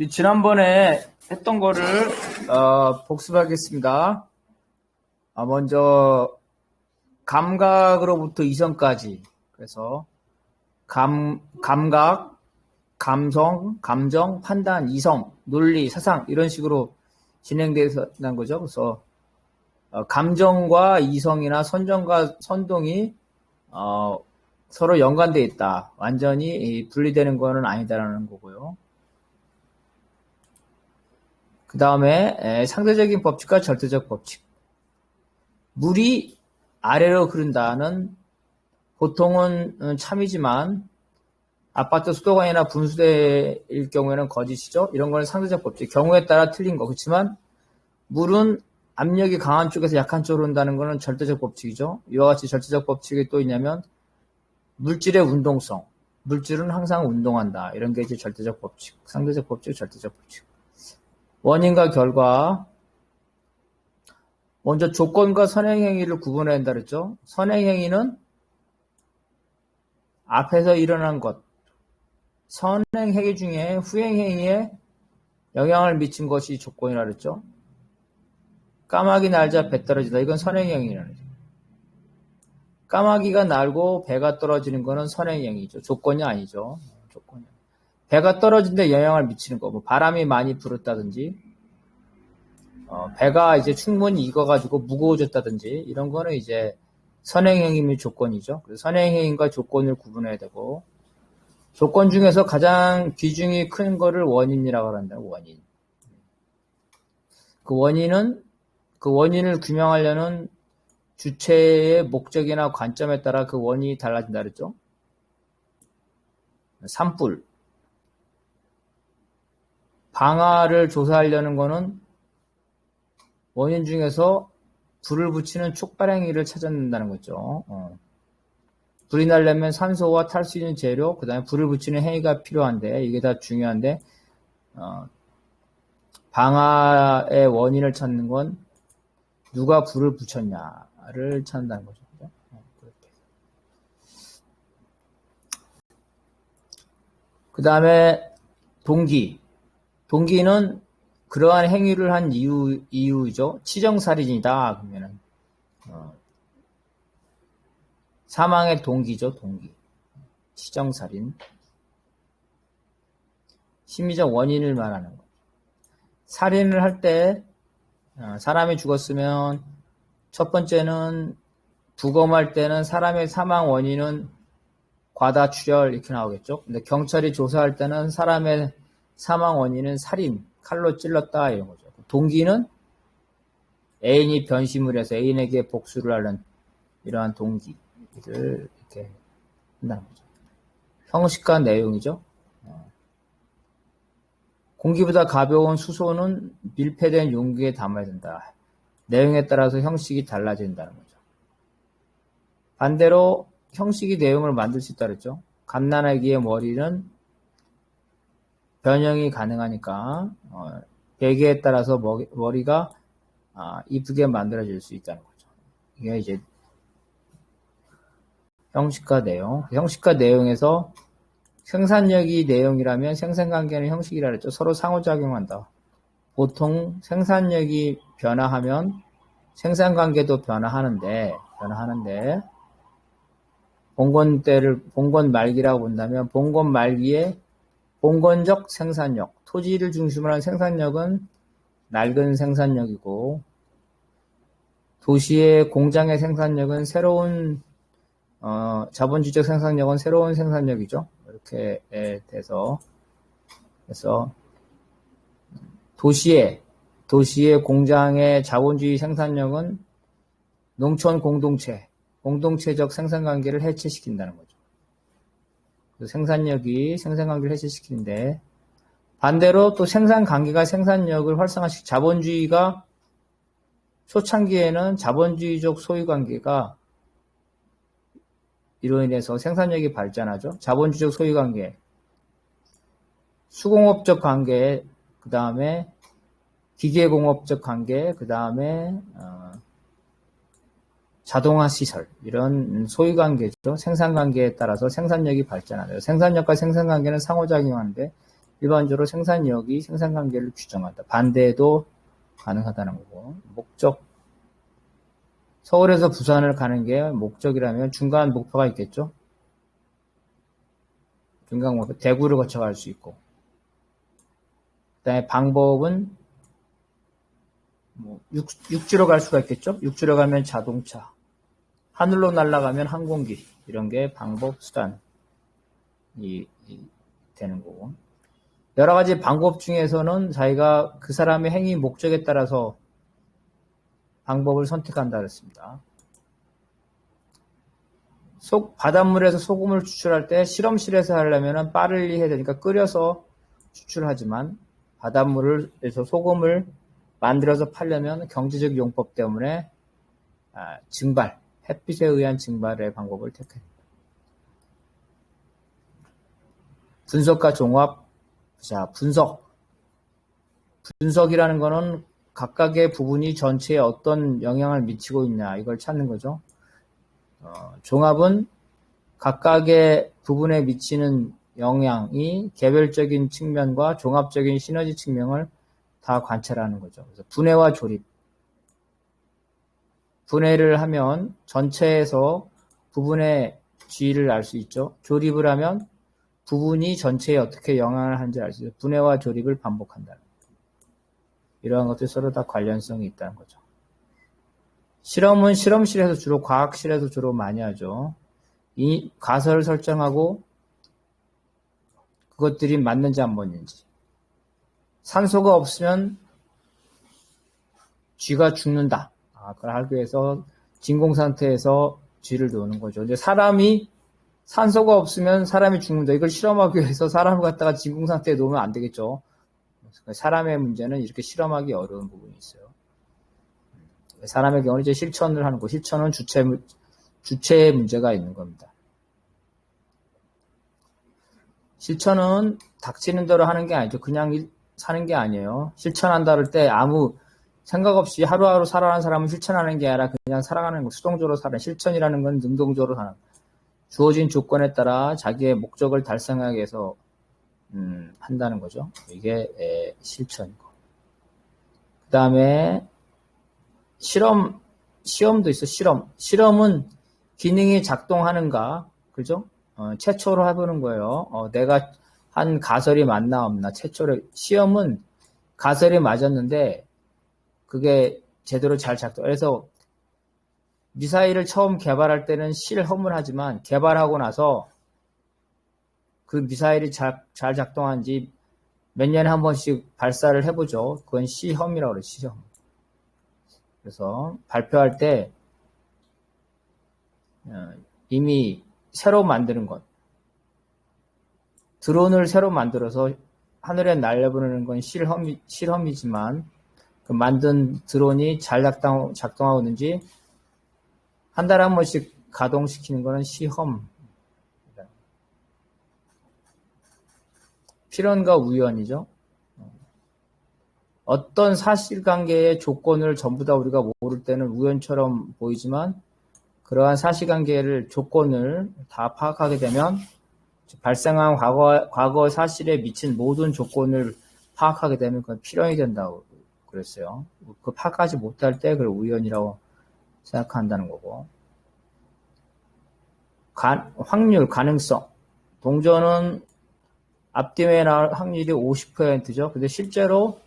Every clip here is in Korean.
지난번에 했던 거를 복습하겠습니다. 먼저 감각으로부터 이성까지. 그래서 감각, 감성, 감정, 판단, 이성, 논리, 사상 이런 식으로 진행되는 거죠. 그래서 감정과 이성이나 선정과 선동이 서로 연관되어 있다. 완전히 분리되는 거는 아니다라는 거고요. 그 다음에 상대적인 법칙과 절대적 법칙. 물이 아래로 흐른다는 보통은 참이지만 아파트 수도관이나 분수대일 경우에는 거짓이죠. 이런 거는 상대적 법칙. 경우에 따라 틀린 거. 그렇지만 물은 압력이 강한 쪽에서 약한 쪽으로 흐른다는 거는 절대적 법칙이죠. 이와 같이 절대적 법칙이 또 있냐면 물질의 운동성. 물질은 항상 운동한다. 이런 게 이제 절대적 법칙. 상대적 법칙, 절대적 법칙. 원인과 결과. 먼저 조건과 선행행위를 구분해야 한다 그랬죠. 선행행위는 앞에서 일어난 것. 선행행위 중에 후행행위에 영향을 미친 것이 조건이라 그랬죠. 까마귀 날자 배 떨어지다. 이건 선행행위라는 거죠. 까마귀가 날고 배가 떨어지는 거는 선행행위죠. 조건이 아니죠. 조건이. 배가 떨어진데 영향을 미치는 거. 뭐 바람이 많이 불었다든지, 배가 이제 충분히 익어가지고 무거워졌다든지, 이런 거는 이제 선행행위 조건이죠. 그래서 선행행위과 조건을 구분해야 되고, 조건 중에서 가장 비중이 큰 거를 원인이라고 한다. 원인. 그 원인을 규명하려는 주체의 목적이나 관점에 따라 그 원인이 달라진다 그랬죠. 산불. 방화를 조사하려는 거는 원인 중에서 불을 붙이는 촉발행위를 찾아낸다는 거죠. 불이 나려면 산소와 탈 수 있는 재료, 그 다음에 불을 붙이는 행위가 필요한데, 이게 다 중요한데, 방화의 원인을 찾는 건 누가 불을 붙였냐를 찾는다는 거죠. 그 다음에 동기. 동기는 그러한 행위를 한 이유죠. 치정살인이다. 그러면은, 사망의 동기죠, 동기. 치정살인. 심리적 원인을 말하는 거죠. 살인을 할 때, 사람이 죽었으면, 첫 번째는, 부검할 때는 사람의 사망 원인은 과다출혈, 이렇게 나오겠죠. 근데 경찰이 조사할 때는 사람의 사망 원인은 살인, 칼로 찔렀다, 이런 거죠. 동기는 애인이 변심을 해서 애인에게 복수를 하는 이러한 동기를 이렇게 한다는 거죠. 형식과 내용이죠. 공기보다 가벼운 수소는 밀폐된 용기에 담아야 된다. 내용에 따라서 형식이 달라진다는 거죠. 반대로 형식이 내용을 만들 수 있다 그랬죠. 갓난아기의 머리는 변형이 가능하니까 베개에 따라서 머리가 이쁘게 만들어질 수 있다는 거죠. 이게 이제 형식과 내용. 형식과 내용에서 생산력이 내용이라면 생산관계는 형식이라 그랬죠. 서로 상호작용한다. 보통 생산력이 변화하면 생산관계도 변화하는데 봉건 말기라고 본다면 봉건 말기에 봉건적 생산력, 토지를 중심으로 한 생산력은 낡은 생산력이고 도시의 공장의 생산력은 새로운 자본주의적 생산력은 새로운 생산력이죠. 이렇게 돼서 그래서 도시의 공장의 자본주의 생산력은 농촌 공동체적 생산관계를 해체시킨다는 거죠. 생산력이 생산관계를 해체시키는데 반대로 또 생산관계가 생산력을 활성화시키고 자본주의가 초창기에는 자본주의적 소유관계가 이로 인해서 생산력이 발전하죠. 자본주의적 소유관계, 수공업적 관계, 그 다음에 기계공업적 관계, 그 다음에 자동화 시설, 이런 소유관계죠. 생산관계에 따라서 생산력이 발전하죠. 생산력과 생산관계는 상호작용하는데 일반적으로 생산력이 생산관계를 규정한다. 반대도 가능하다는 거고. 목적. 서울에서 부산을 가는 게 목적이라면 중간 목표가 있겠죠? 중간 목표. 대구를 거쳐 갈 수 있고. 그 다음에 방법은 육지로 갈 수가 있겠죠? 육지로 가면 자동차. 하늘로 날아가면 항공기. 이런 게 방법, 수단이 되는 거고. 여러 가지 방법 중에서는 자기가 그 사람의 행위 목적에 따라서 방법을 선택한다 그랬습니다. 바닷물에서 소금을 추출할 때 실험실에서 하려면 빠르게 해야 되니까 끓여서 추출하지만 바닷물에서 소금을 만들어서 팔려면 경제적 용법 때문에 증발, 햇빛에 의한 증발의 방법을 택합니다. 분석과 종합. 자, 분석이라는 거는 각각의 부분이 전체에 어떤 영향을 미치고 있냐 이걸 찾는 거죠. 종합은 각각의 부분에 미치는 영향이 개별적인 측면과 종합적인 시너지 측면을 다 관찰하는 거죠. 그래서 분해와 조립. 분해를 하면 전체에서 부분의 G를 알 수 있죠. 조립을 하면 부분이 전체에 어떻게 영향을 하는지 알 수 있어요. 분해와 조립을 반복한다. 이러한 것들이 서로 다 관련성이 있다는 거죠. 실험은 실험실에서 주로 과학실에서 주로 많이 하죠. 이 가설을 설정하고 그것들이 맞는지 안 맞는지. 산소가 없으면 쥐가 죽는다. 그걸 하기 위해서 진공 상태에서 쥐를 놓는 거죠. 근데 사람이 산소가 없으면 사람이 죽는다. 이걸 실험하기 위해서 사람을 갖다가 진공 상태에 놓으면 안 되겠죠. 사람의 문제는 이렇게 실험하기 어려운 부분이 있어요. 사람의 경우는 이제 실천을 하는 거. 실천은 주체의 문제가 있는 겁니다. 실천은 닥치는 대로 하는 게 아니죠. 그냥 사는 게 아니에요. 실천한다 할 때 아무 생각 없이 하루하루 살아가는 사람은 실천하는 게 아니라 그냥 살아가는 거. 수동적으로 사는. 실천이라는 건 능동적으로 사는. 주어진 조건에 따라 자기의 목적을 달성하기 위해서 한다는 거죠. 이게 실천이고. 그 다음에 시험도 있어. 실험은 기능이 작동하는가, 그죠? 최초로 해보는 거예요. 내가 한 가설이 맞나 없나 최초로. 시험은 가설이 맞았는데 그게 제대로 잘 작동. 그래서 미사일을 처음 개발할 때는 실험을 하지만 개발하고 나서 그 미사일이 잘 작동한지 몇 년에 한 번씩 발사를 해보죠. 그건 시험이라고 그래요. 시험. 그래서 발표할 때 이미 새로 만드는 것. 드론을 새로 만들어서 하늘에 날려보내는 건 실험이지만 그 만든 드론이 잘 작동하고 있는지 한 달에 한 번씩 가동시키는 거는 시험. 필연과 우연이죠. 어떤 사실관계의 조건을 전부 다 우리가 모를 때는 우연처럼 보이지만 그러한 사실관계를 조건을 다 파악하게 되면 발생한 과거 사실에 미친 모든 조건을 파악하게 되면 그건 필연이 된다고 그랬어요. 그 파악하지 못할 때 그걸 우연이라고 생각한다는 거고. 확률, 가능성. 동전은 앞뒤에 나올 확률이 50%죠. 근데 실제로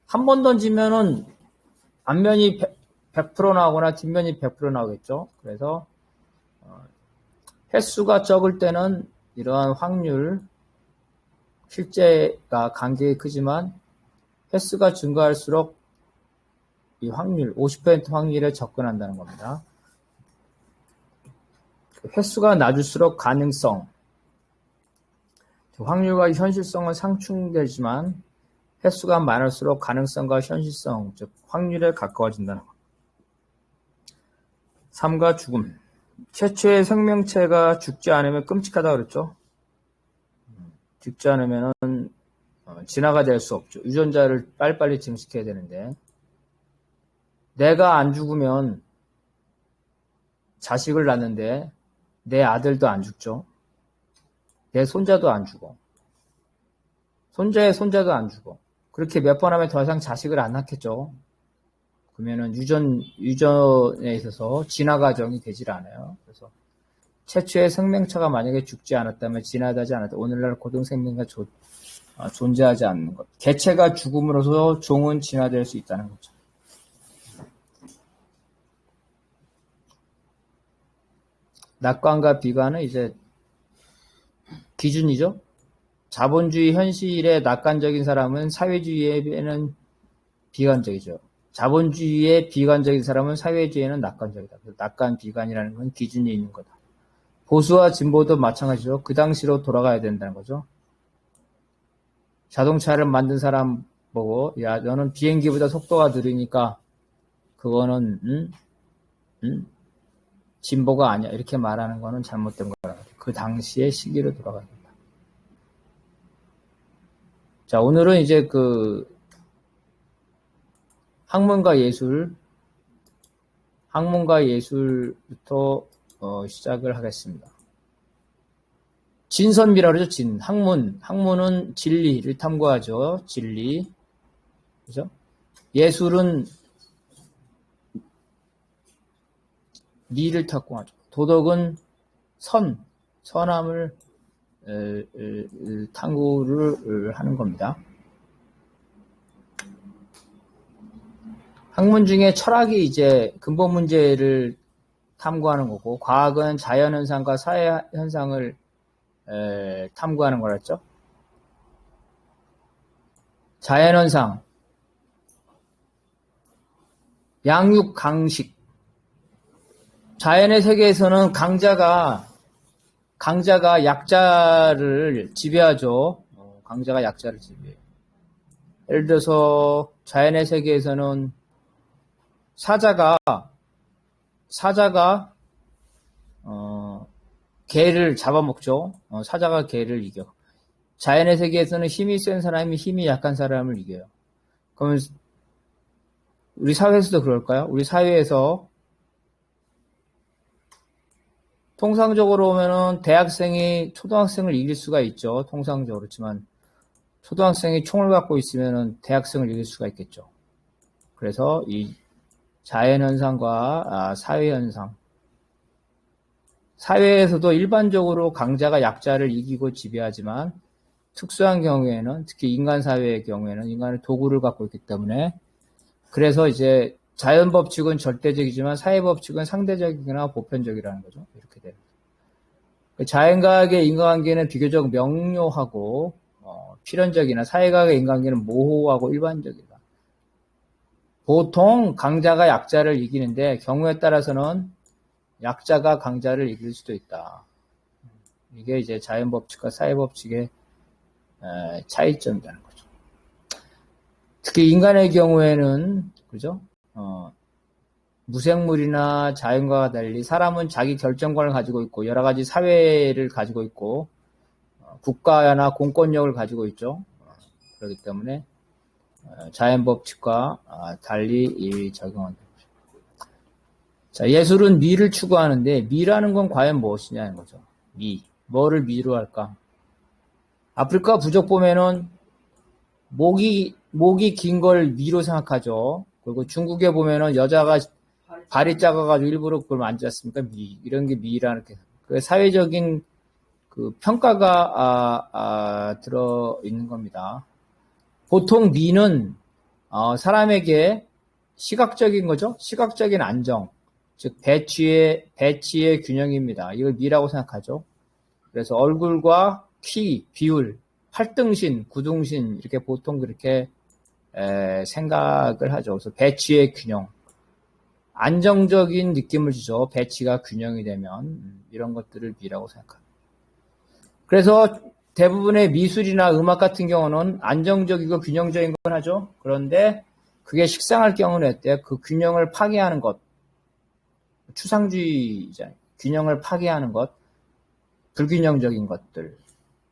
한 번 던지면은 앞면이 100% 나오거나 뒷면이 100% 나오겠죠. 그래서 횟수가 적을 때는 이러한 확률, 실제가 간격이 크지만 횟수가 증가할수록 이 확률, 50% 확률에 접근한다는 겁니다. 횟수가 낮을수록 가능성, 확률과 현실성은 상충되지만 횟수가 많을수록 가능성과 현실성, 즉 확률에 가까워진다는 것. 삶과 죽음. 최초의 생명체가 죽지 않으면 끔찍하다 그랬죠. 죽지 않으면 진화가 될 수 없죠. 유전자를 빨리빨리 증식해야 되는데 내가 안 죽으면 자식을 낳는데 내 아들도 안 죽죠. 내 손자도 안 죽어. 손자도 안 주고. 그렇게 몇 번 하면 더 이상 자식을 안 낳겠죠. 그러면은 유전에 있어서 진화 과정이 되질 않아요. 그래서 최초의 생명체가 만약에 죽지 않았다면, 진화하지 않았다면, 오늘날 고등 생명체가 존재하지 않는 것. 개체가 죽음으로써 종은 진화될 수 있다는 거죠. 낙관과 비관은 이제 기준이죠. 자본주의 현실의 낙관적인 사람은 사회주의에는 비관적이죠. 자본주의의 비관적인 사람은 사회주의에는 낙관적이다. 그래서 낙관, 비관이라는 건 기준이 있는 거다. 보수와 진보도 마찬가지죠. 그 당시로 돌아가야 된다는 거죠. 자동차를 만든 사람 보고, 야, 너는 비행기보다 속도가 느리니까 그거는 진보가 아니야. 이렇게 말하는 거는 잘못된 거라. 그 당시의 시기로 돌아가야 된다. 자, 오늘은 이제 학문과 예술부터 시작을 하겠습니다. 진선미라고 그러죠. 학문은 진리를 탐구하죠. 진리. 그죠? 예술은 미를 탐구하죠. 도덕은 선함을 탐구를 하는 겁니다. 학문 중에 철학이 이제 근본 문제를 탐구하는 거고, 과학은 자연현상과 사회현상을 탐구하는 거랬죠. 자연현상, 양육강식. 자연의 세계에서는 강자가 약자를 지배하죠. 강자가 약자를 지배해요. 예를 들어서 자연의 세계에서는 사자가 개를 잡아먹죠. 사자가 개를 이겨. 자연의 세계에서는 힘이 센 사람이 힘이 약한 사람을 이겨요. 그러면 우리 사회에서도 그럴까요? 우리 사회에서 통상적으로 보면은 대학생이 초등학생을 이길 수가 있죠. 통상적으로. 그렇지만 초등학생이 총을 갖고 있으면은 대학생을 이길 수가 있겠죠. 그래서 이 자연현상과 사회현상. 사회에서도 일반적으로 강자가 약자를 이기고 지배하지만 특수한 경우에는, 특히 인간 사회의 경우에는 인간은 도구를 갖고 있기 때문에, 그래서 이제 자연 법칙은 절대적이지만 사회 법칙은 상대적이거나 보편적이라는 거죠. 이렇게 돼요. 자연과학의 인간관계는 비교적 명료하고 필연적이나 사회과학의 인간관계는 모호하고 일반적이다. 보통 강자가 약자를 이기는데 경우에 따라서는 약자가 강자를 이길 수도 있다. 이게 이제 자연 법칙과 사회 법칙의 차이점이라는 거죠. 특히 인간의 경우에는 그죠? 무생물이나 자연과 달리 사람은 자기 결정권을 가지고 있고 여러 가지 사회를 가지고 있고 국가나 공권력을 가지고 있죠. 그렇기 때문에 자연 법칙과 달리 적용한다. 자, 예술은 미를 추구하는데 미라는 건 과연 무엇이냐는 거죠. 뭐를 미로 할까? 아프리카 부족 보면은 목이 긴 걸 미로 생각하죠. 그리고 중국에 보면은 여자가 발이 작아가지고 일부러 그걸 만지지 않습니까? 이런 게 미라는 그 사회적인 그 평가가 들어 있는 겁니다. 보통 미는 사람에게 시각적인 거죠. 시각적인 안정, 즉 배치의 균형입니다. 이걸 미라고 생각하죠. 그래서 얼굴과 키, 비율, 팔등신, 구등신 이렇게 보통 그렇게 생각을 하죠. 그래서 배치의 균형, 안정적인 느낌을 주죠. 배치가 균형이 되면 이런 것들을 미라고 생각합니다. 그래서 대부분의 미술이나 음악 같은 경우는 안정적이고 균형적인 걸 하죠. 그런데 그게 식상할 경우는 어때요? 그 균형을 파괴하는 것, 추상주의잖아요. 균형을 파괴하는 것, 불균형적인 것들,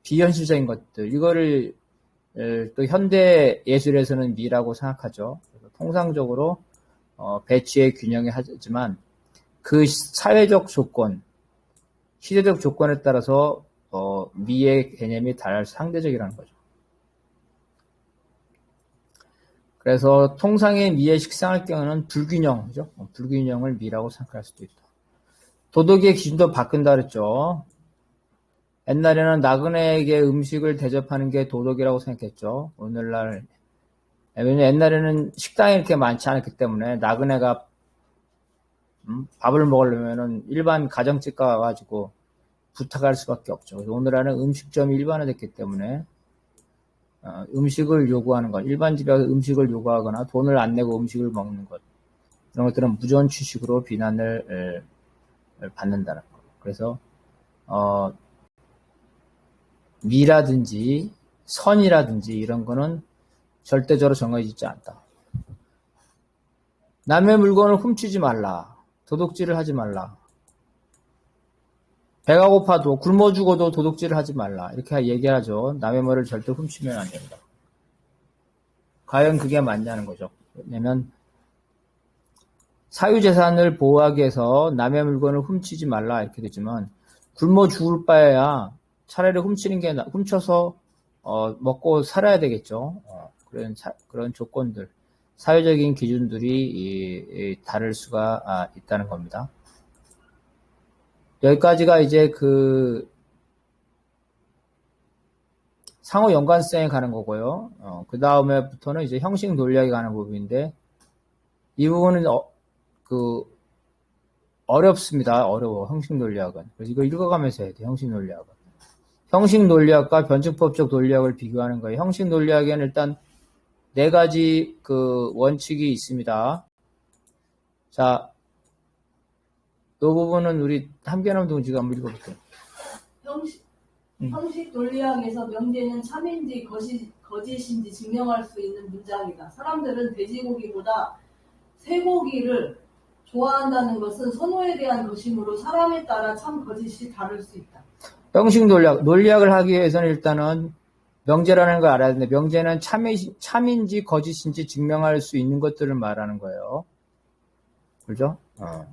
비현실적인 것들, 이거를 또 현대 예술에서는 미라고 생각하죠. 그래서 통상적으로 배치의 균형이 하지만 그 사회적 조건, 시대적 조건에 따라서 미의 개념이 상대적이라는 거죠. 그래서 통상의 미에 식상할 경우는 불균형이죠. 불균형을 미라고 생각할 수도 있다. 도덕의 기준도 바꾼다 그랬죠. 옛날에는 나그네에게 음식을 대접하는 게 도덕이라고 생각했죠. 오늘날 왜냐면 옛날에는 식당이 이렇게 많지 않았기 때문에 나그네가 밥을 먹으려면은 일반 가정집 가가지고 부탁할 수밖에 없죠. 오늘날은 음식점이 일반화됐기 때문에 음식을 요구하는 것, 일반 집에서 음식을 요구하거나 돈을 안 내고 음식을 먹는 것, 이런 것들은 무전취식으로 비난을 받는다는 것. 그래서 미라든지 선이라든지 이런 거는 절대적으로 정해지지 않다. 남의 물건을 훔치지 말라. 도둑질을 하지 말라. 배가 고파도 굶어 죽어도 도둑질을 하지 말라. 이렇게 얘기하죠. 남의 뭐를 절대 훔치면 안 된다. 과연 그게 맞냐는 거죠. 왜냐면 사유재산을 보호하기 위해서 남의 물건을 훔치지 말라 이렇게 되지만 굶어 죽을 바에야 차라리 훔쳐서 먹고 살아야 되겠죠. 그런 조건들, 사회적인 기준들이 다를 수가 있다는 겁니다. 여기까지가 이제 상호 연관성에 가는 거고요. 그 다음에부터는 이제 형식 논리학에 가는 부분인데, 이 부분은 어렵습니다. 어려워. 형식 논리학은. 그래서 이거 읽어가면서 해야 돼. 형식 논리학은. 형식 논리학과 변증법적 논리학을 비교하는 거예요. 형식 논리학에는 일단 4가지 원칙이 있습니다. 자, 이 부분은 우리 함께하는 동지가 한번 읽어볼게요. 형식 논리학에서 명제는 참인지 거짓인지 증명할 수 있는 문장이다. 사람들은 돼지고기보다 쇠고기를 좋아한다는 것은 선호에 대한 것이므로 사람에 따라 참 거짓이 다를 수 있다. 형식 논리학을 하기 위해서는 일단은 명제라는 걸 알아야 되는데, 명제는 참인지 거짓인지 증명할 수 있는 것들을 말하는 거예요. 그죠?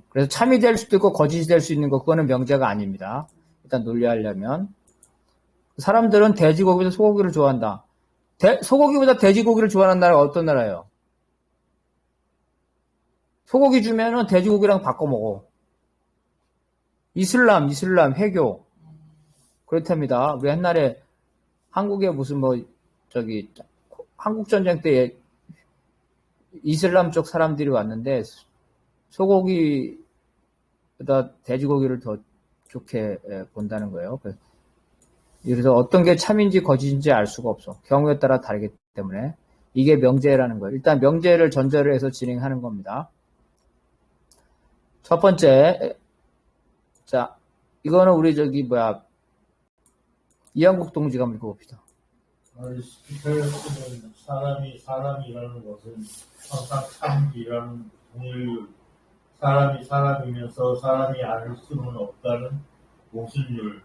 그래서 참이 될 수도 있고 거짓이 될 수 있는 거, 그거는 명제가 아닙니다. 일단 논리하려면. 사람들은 돼지고기보다 소고기를 좋아한다. 소고기보다 돼지고기를 좋아하는 나라가 어떤 나라예요? 소고기 주면은 돼지고기랑 바꿔 먹어. 이슬람, 해교. 그렇답니다. 우리 옛날에 한국에 무슨 한국전쟁 때 이슬람 쪽 사람들이 왔는데, 소고기보다 돼지고기를 더 좋게 본다는 거예요. 그래서 어떤 게 참인지 거짓인지 알 수가 없어. 경우에 따라 다르기 때문에. 이게 명제라는 거예요. 일단 명제를 전제로 해서 진행하는 겁니다. 첫 번째, 자, 이거는 우리 이한국 동지가 한번 읽어봅시다. 스피커에서는 사람이라는 것은 항상 참이라는 동일, 사람이 사람이면서 사람이 아닐 수는 없다는 모순율,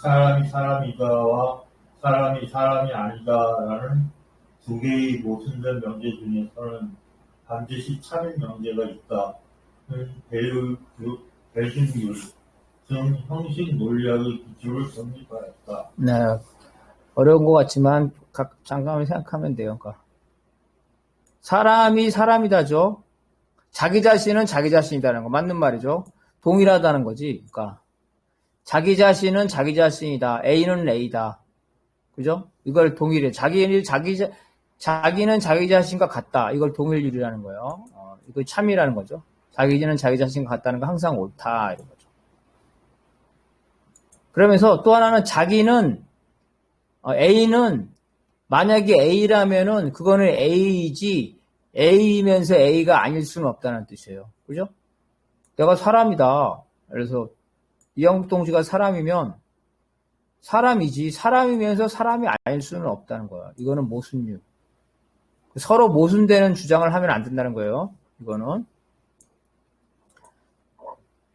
사람이 사람이다와 사람이 아니다라는 2개의 모순된 명제 중에서는 반드시 참인 명제가 있다는 배신율 등 형식 논리학의 기초를 정립하였다. 네, 어려운 것 같지만 잠깐 생각하면 돼요. 그러니까 사람이 사람이다죠. 자기 자신은 자기 자신이다는 거 맞는 말이죠. 동일하다는 거지. 그러니까 자기 자신은 자기 자신이다. A는 A다. 그죠? 이걸 동일해. 자기는 자기 자신과 같다. 이걸 동일률이라는 거예요. 이거 참이라는 거죠. 자기는 자기 자신과 같다는 거 항상 옳다. 이런 거죠. 그러면서 또 하나는 자기는 A는 만약에 A라면은 그거는 A이지 A이면서 A가 아닐 수는 없다는 뜻이에요. 그죠? 내가 사람이다. 그래서 이한국 동지가 사람이면 사람이지 사람이면서 사람이 아닐 수는 없다는 거야. 이거는 모순율. 서로 모순되는 주장을 하면 안 된다는 거예요. 이거는.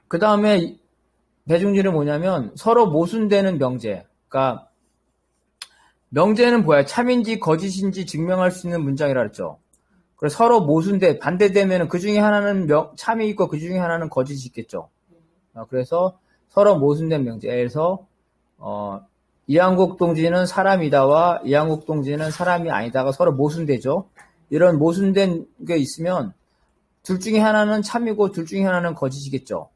그 다음에 배중질은 뭐냐면 서로 모순되는 명제. 그러니까 명제는 뭐야? 참인지 거짓인지 증명할 수 있는 문장이라 그랬죠. 그래서 서로 반대되면 그 중에 하나는 참이 있고 그 중에 하나는 거짓이 있겠죠. 그래서 서로 모순된 명제에서 이한국 동지는 사람이다와 이한국 동지는 사람이 아니다가 서로 모순되죠. 이런 모순된 게 있으면 둘 중에 하나는 참이고 둘 중에 하나는 거짓이겠죠.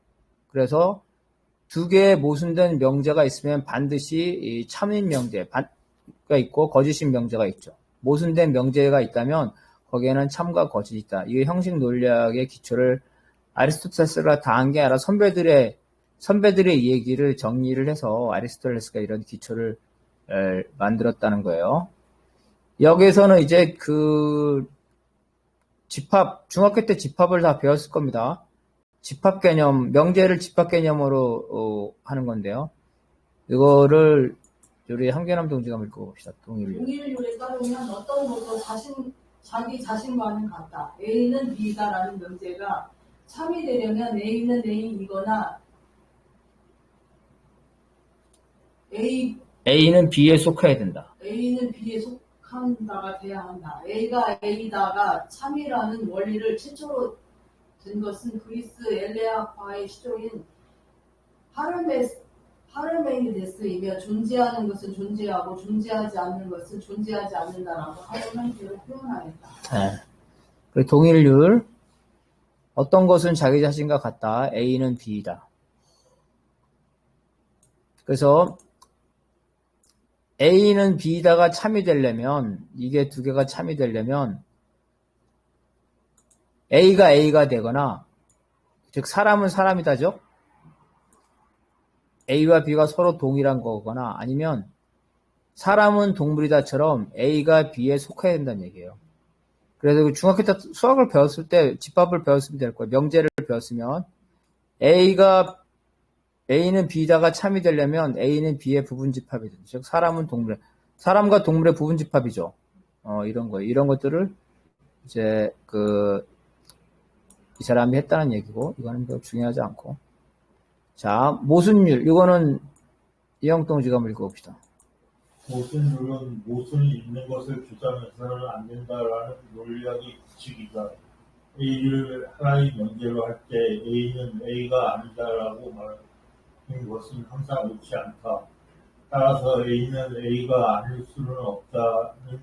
그래서 두 개의 모순된 명제가 있으면 반드시 이 참인 명제가 있고 거짓인 명제가 있죠. 모순된 명제가 있다면 거기에는 참과 거짓이 있다. 이게 형식 논리학의 기초를 아리스토텔레스가 다 한 게 아니라 선배들의 이 얘기를 정리를 해서 아리스토텔레스가 이런 기초를 만들었다는 거예요. 여기에서는 이제 그 중학교 때 집합을 다 배웠을 겁니다. 집합 개념, 명제를 집합 개념으로 하는 건데요. 이거를 우리 한계남 동지가 한번 읽어봅시다. 동일률에 따르면 어떤 것도 자기 자신과는 같다. A는 B다라는 명제가 참이 되려면 A는 A이거나 A는 B에 속해야 된다. A는 B에 속한다가 돼야 한다. A가 A다가 참이라는 원리를 최초로 든 것은 그리스 엘레아파의 시조인 파르메니데스이며 존재하는 것은 존재하고 존재하지 않는 것은 존재하지 않는다라고 하는 형태로 표현하였다. 네. 그리고 동일률, 어떤 것은 자기 자신과 같다. A는 B이다. 그래서 A는 B다가 참이 되려면, 이게 두 개가 참이 되려면 A가 되거나, 즉 사람은 사람이다죠. A와 B가 서로 동일한 거거나, 아니면 사람은 동물이다처럼 A가 B에 속해야 된다는 얘기예요. 그래서 중학교 때 수학을 배웠을 때 집합을 배웠으면 될 거예요. 명제를 배웠으면 A는 B다가 참이 되려면 A는 B의 부분집합이 된다. 즉 사람과 동물의 부분집합이죠. 이런 거예요. 이런 것들을 이제 이 사람이 했다는 얘기고, 이거는 별 중요하지 않고. 자, 모순율, 이거는 이영동지가 한번 읽어봅시다. 모순율은 모순이 있는 것을 주장해서는 안 된다라는 논리학의 규칙이다. A를 하나의 명제로 할 때 A는 A가 아니다라고 말하는 것은 항상 옳지 않다. 따라서 A는 A가 아닐 수는 없다는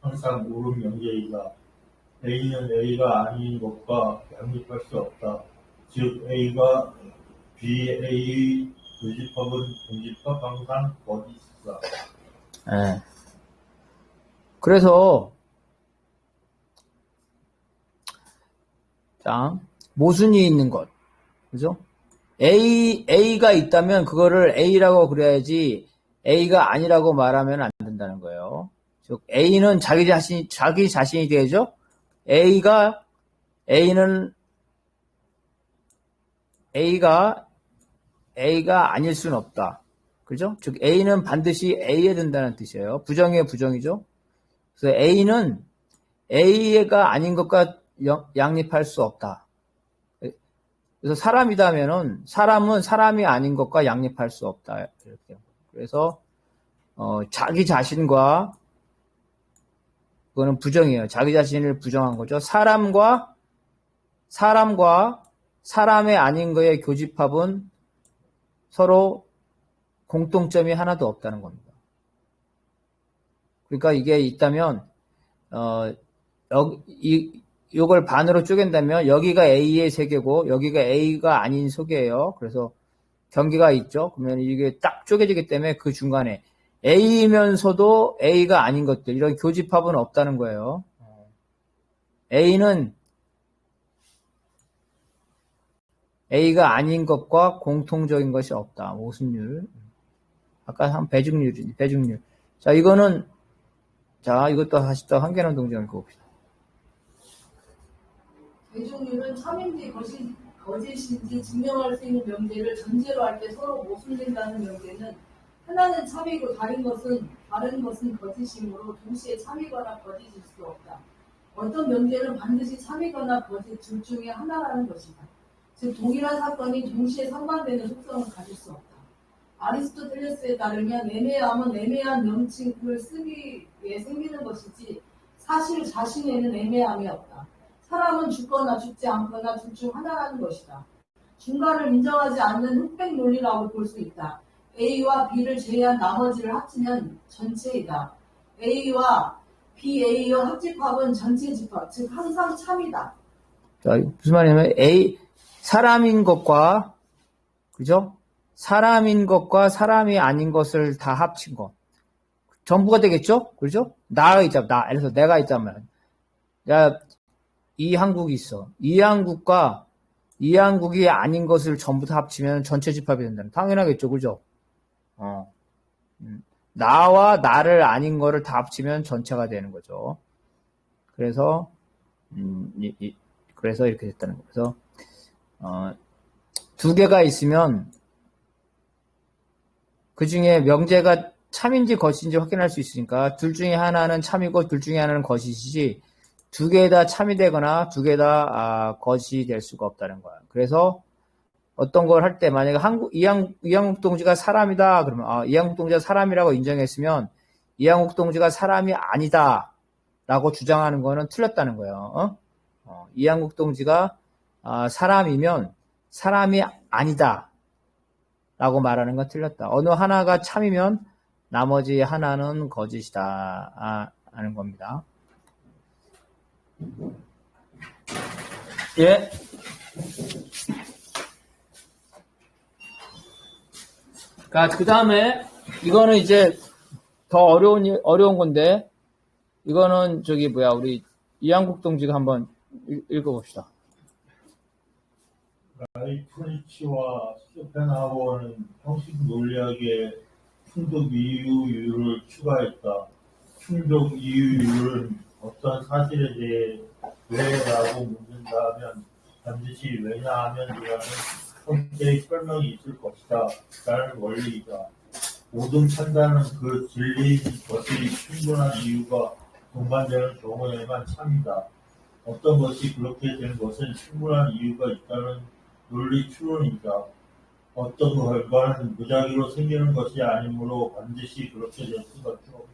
항상 옳은 명제이다. A는 A가 아닌 것과 양립할 수 없다. 즉 A가 BA의 교집합은 공집합 항상 거짓이다. 네. 그래서 자, 모순이 있는 것, 그죠? A가 있다면 그거를 A라고 그래야지 A가 아니라고 말하면 안 된다는 거예요. 즉 A는 자기 자신이 되죠. A가 아닐 수는 없다. 그죠? 즉 A는 반드시 A에 된다는 뜻이에요. 부정이에요, 부정이죠. 그래서 A는 A가 아닌 것과 양립할 수 없다. 그래서 사람이다면은 사람은 사람이 아닌 것과 양립할 수 없다. 이렇게. 그래서 자기 자신과 그거는 부정이에요. 자기 자신을 부정한 거죠. 사람과 사람의 아닌 거의 교집합은 서로 공통점이 하나도 없다는 겁니다. 그러니까 이게 있다면 이걸 반으로 쪼갠다면 여기가 A의 세계고 여기가 A가 아닌 속이에요. 그래서 경계가 있죠. 그러면 이게 딱 쪼개지기 때문에 그 중간에 A면서도 A가 아닌 것들, 이런 교집합은 없다는 거예요. A는 A가 아닌 것과 공통적인 것이 없다. 모순율. 아까 한 배중률. 자, 이것도 다시 또 한계남 동정을 읽어봅시다. 배중률은 참인지 거짓인지 증명할 수 있는 명제를 전제로 할 때 서로 모순된다는 명제는 하나는 참이고 다른 것은 거짓이므로 동시에 참이거나 거짓일 수 없다. 어떤 명제는 반드시 참이거나 거짓 둘 중에 하나라는 것이다. 즉 동일한 사건이 동시에 상반되는 속성을 가질 수 없다. 아리스토텔레스에 따르면 애매함은 애매한 명칭을 쓰기에 생기는 것이지 사실 자신에는 애매함이 없다. 사람은 죽거나 죽지 않거나 둘 중 하나라는 것이다. 중간을 인정하지 않는 흑백 논리라고 볼 수 있다. A와 B를 제외한 나머지를 합치면 전체이다. A와 BA형 합집합은 전체 집합, 즉 항상 참이다. 자, 무슨 말이냐면 사람인 것과 그죠? 사람인 것과 사람이 아닌 것을 다 합친 것. 전부가 되겠죠? 그죠? 나가 있자면, 그래서 내가 있자면, 야, 이 한국이 있어. 이 한국과 이 한국이 아닌 것을 전부 다 합치면 전체 집합이 된다는. 당연하겠죠, 그죠? 나와 나를 아닌 거를 다 합치면 전체가 되는 거죠. 그래서, 그래서 이렇게 됐다는 거예요. 그래서, 두 개가 있으면, 그 중에 명제가 참인지 거짓인지 확인할 수 있으니까 둘 중에 하나는 참이고 둘 중에 하나는 거짓이지 두 개 다 참이 되거나 두 개 다 거짓이 될 수가 없다는 거야. 그래서 어떤 걸 할 때 만약에 이항국 동지가 사람이다 그러면 이항국 동지가 사람이라고 인정했으면 이항국 동지가 사람이 아니다 라고 주장하는 거는 틀렸다는 거예요. 이항국 동지가 사람이면 사람이 아니다 라고 말하는 건 틀렸다. 어느 하나가 참이면 나머지 하나는 거짓이다 하는 겁니다. 예. 그 다음에 이거는 이제 더 어려운 건데 이거는 우리 이항국 동지가 한번 읽어봅시다. 라이프니츠와 쇼펜하우어는 형식 논리학에 충족 이유율을 추가했다. 충족 이유율은 어떤 사실에 대해 왜라고 묻는다면 반드시 왜냐하면이라는 형태의 설명이 있을 것이다. 라는 원리이다. 모든 판단은 그 진리인 것이 충분한 이유가 동반되는 경우에만 참이다. 어떤 것이 그렇게 된 것은 충분한 이유가 있다는 논리 추론이다. 어떤 결과는 무작위로 생기는 것이 아니므로 반드시 그렇게 될 수밖에 없는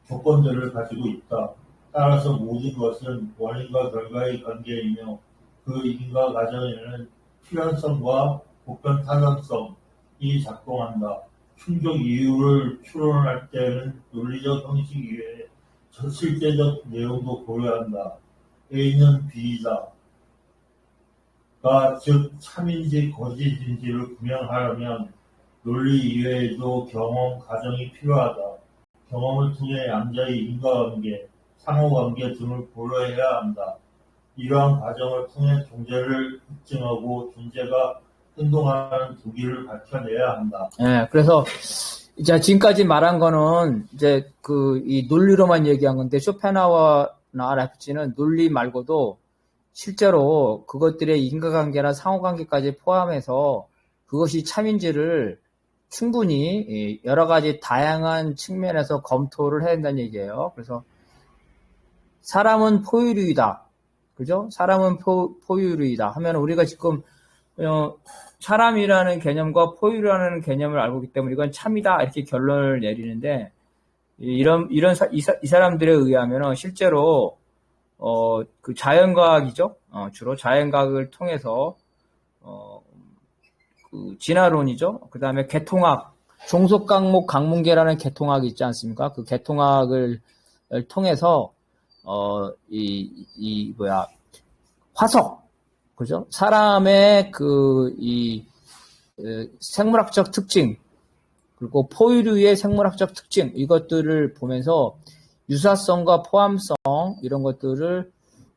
조건들을 가지고 있다. 따라서 모든 것은 원인과 결과의 관계이며 그 인과 과정에는 필연성과 보편타당성이 작동한다. 충족 이유를 추론할 때는 논리적 형식 이외에 실제적 내용도 고려한다. A는 B이다. 즉 참인지 거짓인지를 구명하려면 논리 이외에도 경험, 가정이 필요하다. 경험을 통해 양자의 인과관계, 상호관계 등을 고려해야 한다. 이러한 과정을 통해 존재를 입증하고 존재가 행동하는 도기를 밝혀내야 한다. 네, 그래서 이제 지금까지 말한 거는 이제 이 논리로만 얘기한 건데 쇼펜하우어나 라이프치히는 논리 말고도 실제로 그것들의 인과관계나 상호관계까지 포함해서 그것이 참인지를 충분히 여러 가지 다양한 측면에서 검토를 해야 된다는 얘기예요. 그래서 사람은 포유류이다. 그죠? 사람은 포유류이다 하면 우리가 지금 사람이라는 개념과 포유류라는 개념을 알고 있기 때문에 이건 참이다 이렇게 결론을 내리는데 이 사람들에 의하면 실제로 그 자연과학이죠. 주로 자연과학을 통해서 그 진화론이죠. 그 다음에 개통학, 종속강목 강문계라는 개통학이 있지 않습니까? 그 개통학을 통해서 화석, 그죠? 사람의 생물학적 특징, 그리고 포유류의 생물학적 특징, 이것들을 보면서 유사성과 포함성, 이런 것들을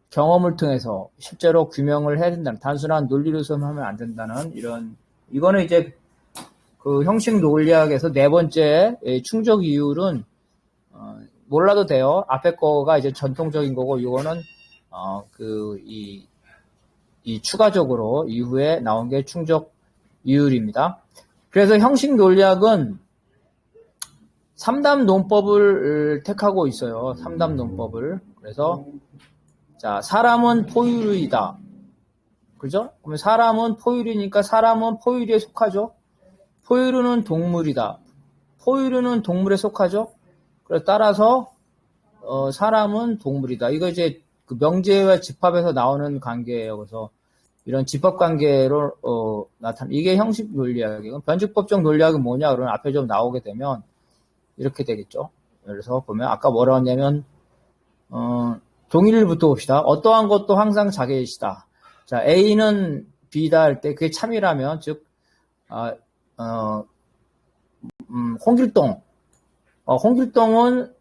경험을 통해서 실제로 규명을 해야 된다는, 단순한 논리로서만 하면 안 된다는 이거는 이제 그 형식 논리학에서 네 번째 충족 이율은, 몰라도 돼요. 앞에 거가 이제 전통적인 거고, 이거는, 추가적으로 이후에 나온 게 충족 이율입니다. 그래서 형식 논리학은 3담 논법을 택하고 있어요. 3담 논법을. 그래서, 자, 사람은 포유류이다. 그죠? 그러면 사람은 포유류니까 사람은 포유류에 속하죠? 포유류는 동물이다. 포유류는 동물에 속하죠? 그래서 따라서, 사람은 동물이다. 이거 이제 그 명제와 집합에서 나오는 관계예요. 그래서 이런 집합 관계로, 이게 형식 논리학이고, 변칙법적 논리학이 뭐냐? 그러면 앞에 좀 나오게 되면 이렇게 되겠죠. 그래서 보면 아까 뭐라고 했냐면, 동일부터 봅시다. 어떠한 것도 항상 자기이시다. 자, A는 B다 할 때 그게 참이라면, 즉, 홍길동. 홍길동은,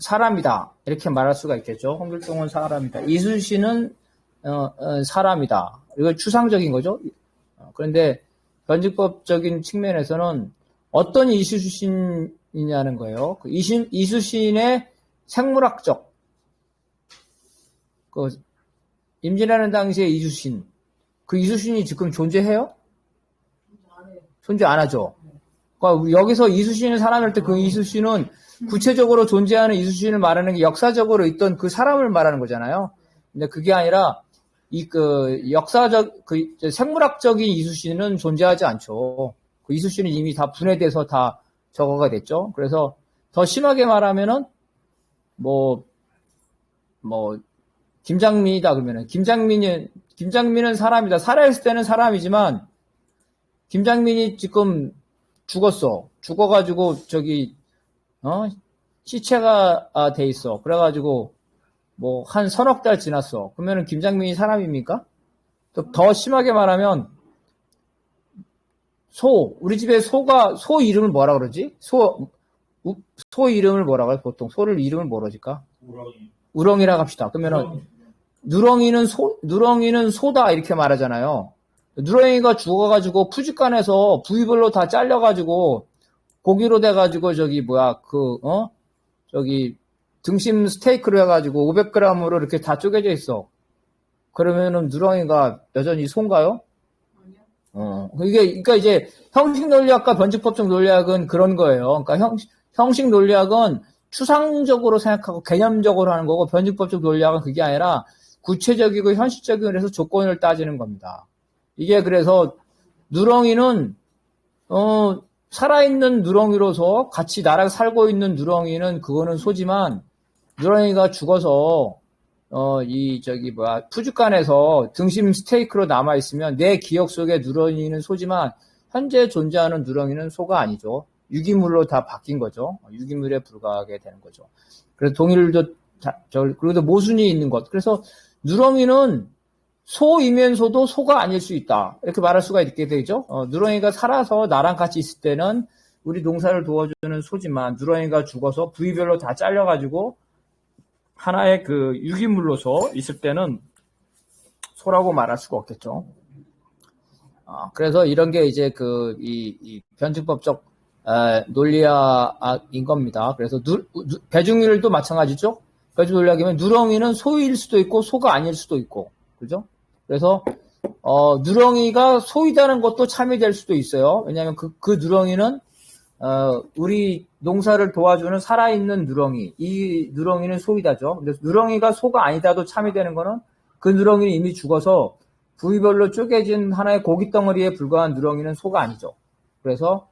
사람이다. 이렇게 말할 수가 있겠죠. 홍길동은 사람이다. 이순신은, 사람이다. 이거 추상적인 거죠. 그런데 변증법적인 측면에서는 어떤 이순신이냐는 거예요. 그 이순신의 생물학적, 임진왜란 당시의 이순신, 그 이순신이 지금 존재해요? 존재 안 하죠. 그러니까 여기서 이순신이 사람일 때 그 이순신은 구체적으로 존재하는 이순신을 말하는 게 역사적으로 있던 그 사람을 말하는 거잖아요. 근데 그게 아니라 역사적, 생물학적인 이순신은 존재하지 않죠. 그 이순신은 이미 다 분해돼서 다 저거가 됐죠. 그래서 더 심하게 말하면은, 김장민이다 그러면은, 김장민은 사람이다. 살아있을 때는 사람이지만, 김장민이 지금 죽었어. 죽어가지고, 시체가 돼 있어. 그래가지고, 한 서너 달 지났어. 그러면은 김장민이 사람입니까? 또 더 심하게 말하면, 우리 집에 소 이름을 뭐라 그러지? 소 이름을 뭐라 그래? 보통 소를 이름을 뭐라 그러지까? 우렁이라고 합시다. 그러면은, 누렁이는 소다, 이렇게 말하잖아요. 누렁이가 죽어가지고 푸짓간에서 부위별로 다 잘려가지고, 고기로 돼가지고, 등심 스테이크로 해가지고 500g으로 이렇게 다 쪼개져 있어. 그러면은 누렁이가 여전히 소인가요? 아니요. 그러니까 이제 형식 논리학과 변증법적 논리학은 그런 거예요. 그러니까 형식 논리학은 추상적으로 생각하고 개념적으로 하는 거고, 변증법적 논리학은 그게 아니라 구체적이고 현실적이고 그래서 조건을 따지는 겁니다. 이게 그래서 누렁이는 살아있는 누렁이로서 같이 나랑 살고 있는 누렁이는 그거는 소지만, 누렁이가 죽어서 푸주간에서 등심 스테이크로 남아있으면 내 기억 속에 누렁이는 소지만 현재 존재하는 누렁이는 소가 아니죠. 유기물로 다 바뀐 거죠. 유기물에 불과하게 되는 거죠. 그래서 동일도 그래도 모순이 있는 것. 그래서 누렁이는 소이면서도 소가 아닐 수 있다. 이렇게 말할 수가 있게 되죠. 누렁이가 살아서 나랑 같이 있을 때는 우리 농사를 도와주는 소지만, 누렁이가 죽어서 부위별로 다 잘려가지고 하나의 그 유기물로서 있을 때는 소라고 말할 수가 없겠죠. 그래서 이런 게 이제 이 변증법적 논리학인 겁니다. 그래서 배중률도 마찬가지죠. 배중 논리학이면 누렁이는 소일 수도 있고 소가 아닐 수도 있고, 그죠? 그래서 누렁이가 소이다는 것도 참이 될 수도 있어요. 왜냐하면 그 누렁이는 우리 농사를 도와주는 살아있는 누렁이, 이 누렁이는 소이다죠. 근데 누렁이가 소가 아니다도 참이 되는 거는 그 누렁이는 이미 죽어서 부위별로 쪼개진 하나의 고기 덩어리에 불과한 누렁이는 소가 아니죠. 그래서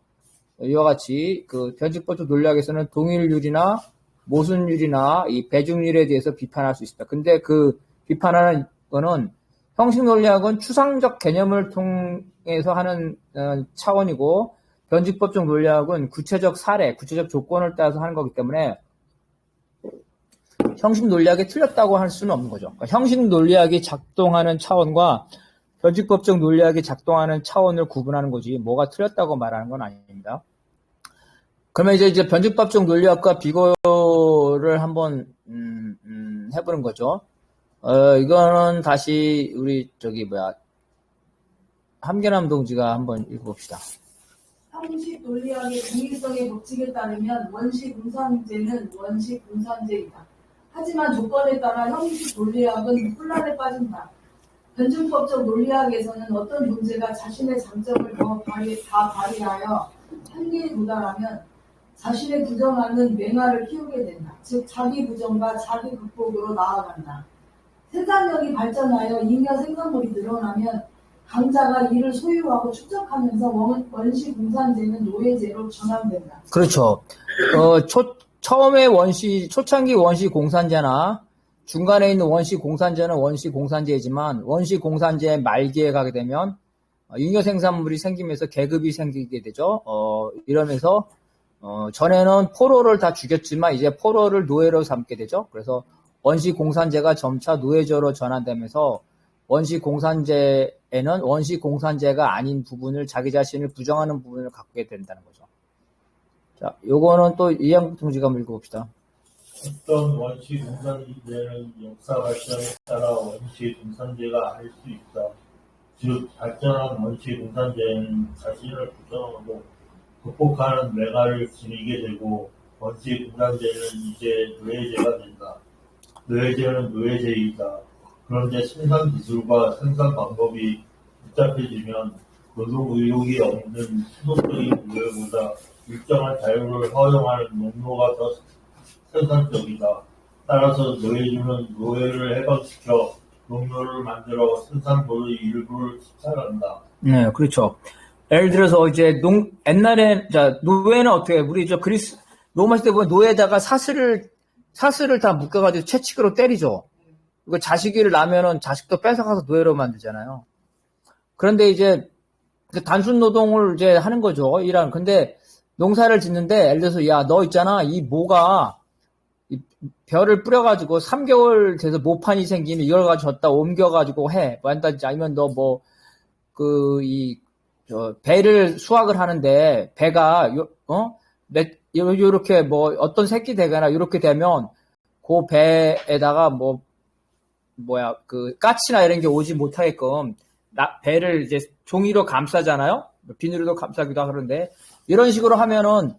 이와 같이 그 변증법적 논리학에서는 동일률이나 모순율이나 이 배중률에 대해서 비판할 수 있습니다. 근데 그 비판하는 거는 형식 논리학은 추상적 개념을 통해서 하는 차원이고, 변증법적 논리학은 구체적 사례, 구체적 조건을 따라서 하는 거기 때문에 형식 논리학이 틀렸다고 할 수는 없는 거죠. 그러니까 형식 논리학이 작동하는 차원과 변증법적 논리학이 작동하는 차원을 구분하는 거지, 뭐가 틀렸다고 말하는 건 아닙니다. 그러면 이제 변증법적 논리학과 비교를 한번 해보는 거죠. 이거는 다시 우리 함계남 동지가 한번 읽어봅시다. 형식 논리학의 동일성의 법칙에 따르면 원시분산제는 원시분산제이다. 하지만 조건에 따라 형식 논리학은 혼란에 빠진다. 변증법적 논리학에서는 어떤 문제가 자신의 장점을 다 발휘하여 한계에 도달하면 자신의 부정하는 맹아를 키우게 된다. 즉 자기 부정과 자기 극복으로 나아간다. 생산력이 발전하여 잉여 생산물이 늘어나면 강자가 이를 소유하고 축적하면서 원시분산제는 노예제로 전환된다. 그렇죠. 처음에 초창기 원시공산제나 중간에 있는 원시공산제는 원시공산제이지만, 원시공산제 말기에 가게 되면 잉여 생산물이 생기면서 계급이 생기게 되죠. 이러면서 전에는 포로를 다 죽였지만 이제 포로를 노예로 삼게 되죠. 그래서 원시 공산제가 점차 노예제로 전환되면서 원시 공산제에는 원시 공산제가 아닌 부분을 자기 자신을 부정하는 부분을 갖게 된다는 거죠. 자, 요거는 또 이양국 동지가 한번 읽어봅시다. 어떤 원시 공산제는 역사 발전에 따라 원시 공산제가 아닐 수 있다. 즉 발전한 원시 공산제는 자신을 부정하고 극복하는 매가를 지니게 되고 원시 공산제는 이제 노예제가 된다. 노예제는 노예제이다. 그런데 생산 기술과 생산 방법이 복잡해지면 노동 의욕이 없는 수동적인 노예보다 일정한 자유를 허용하는 농노가 더 생산적이다. 따라서 노예주는 노예를 해방시켜 농노를 만들어 생산부의 일부를 집착한다. 네, 그렇죠. 예를 들어서 이제 옛날에 자 노예는 어떻게 우리 저 그리스 로마 시대 보면 노예에다가 사슬을 다 묶어가지고 채찍으로 때리죠. 이거 자식을 낳으면은 자식도 뺏어가서 노예로 만들잖아요. 그런데 이제 그 단순 노동을 이제 하는 거죠. 근데 농사를 짓는데 예를 들어서 야 너 있잖아 이 모가 이 벼를 뿌려가지고 3개월 돼서 모판이 생기면 이걸 가지고 줬다 옮겨가지고 해. 뭐 한다든지 아니면 너 뭐 배를 수확을 하는데 배가 요렇게 뭐 어떤 새끼 되거나 요렇게 되면 그 배에다가 까치나 이런 게 오지 못하게끔 배를 이제 종이로 감싸잖아요. 비닐로 감싸기도 하는데 이런 식으로 하면은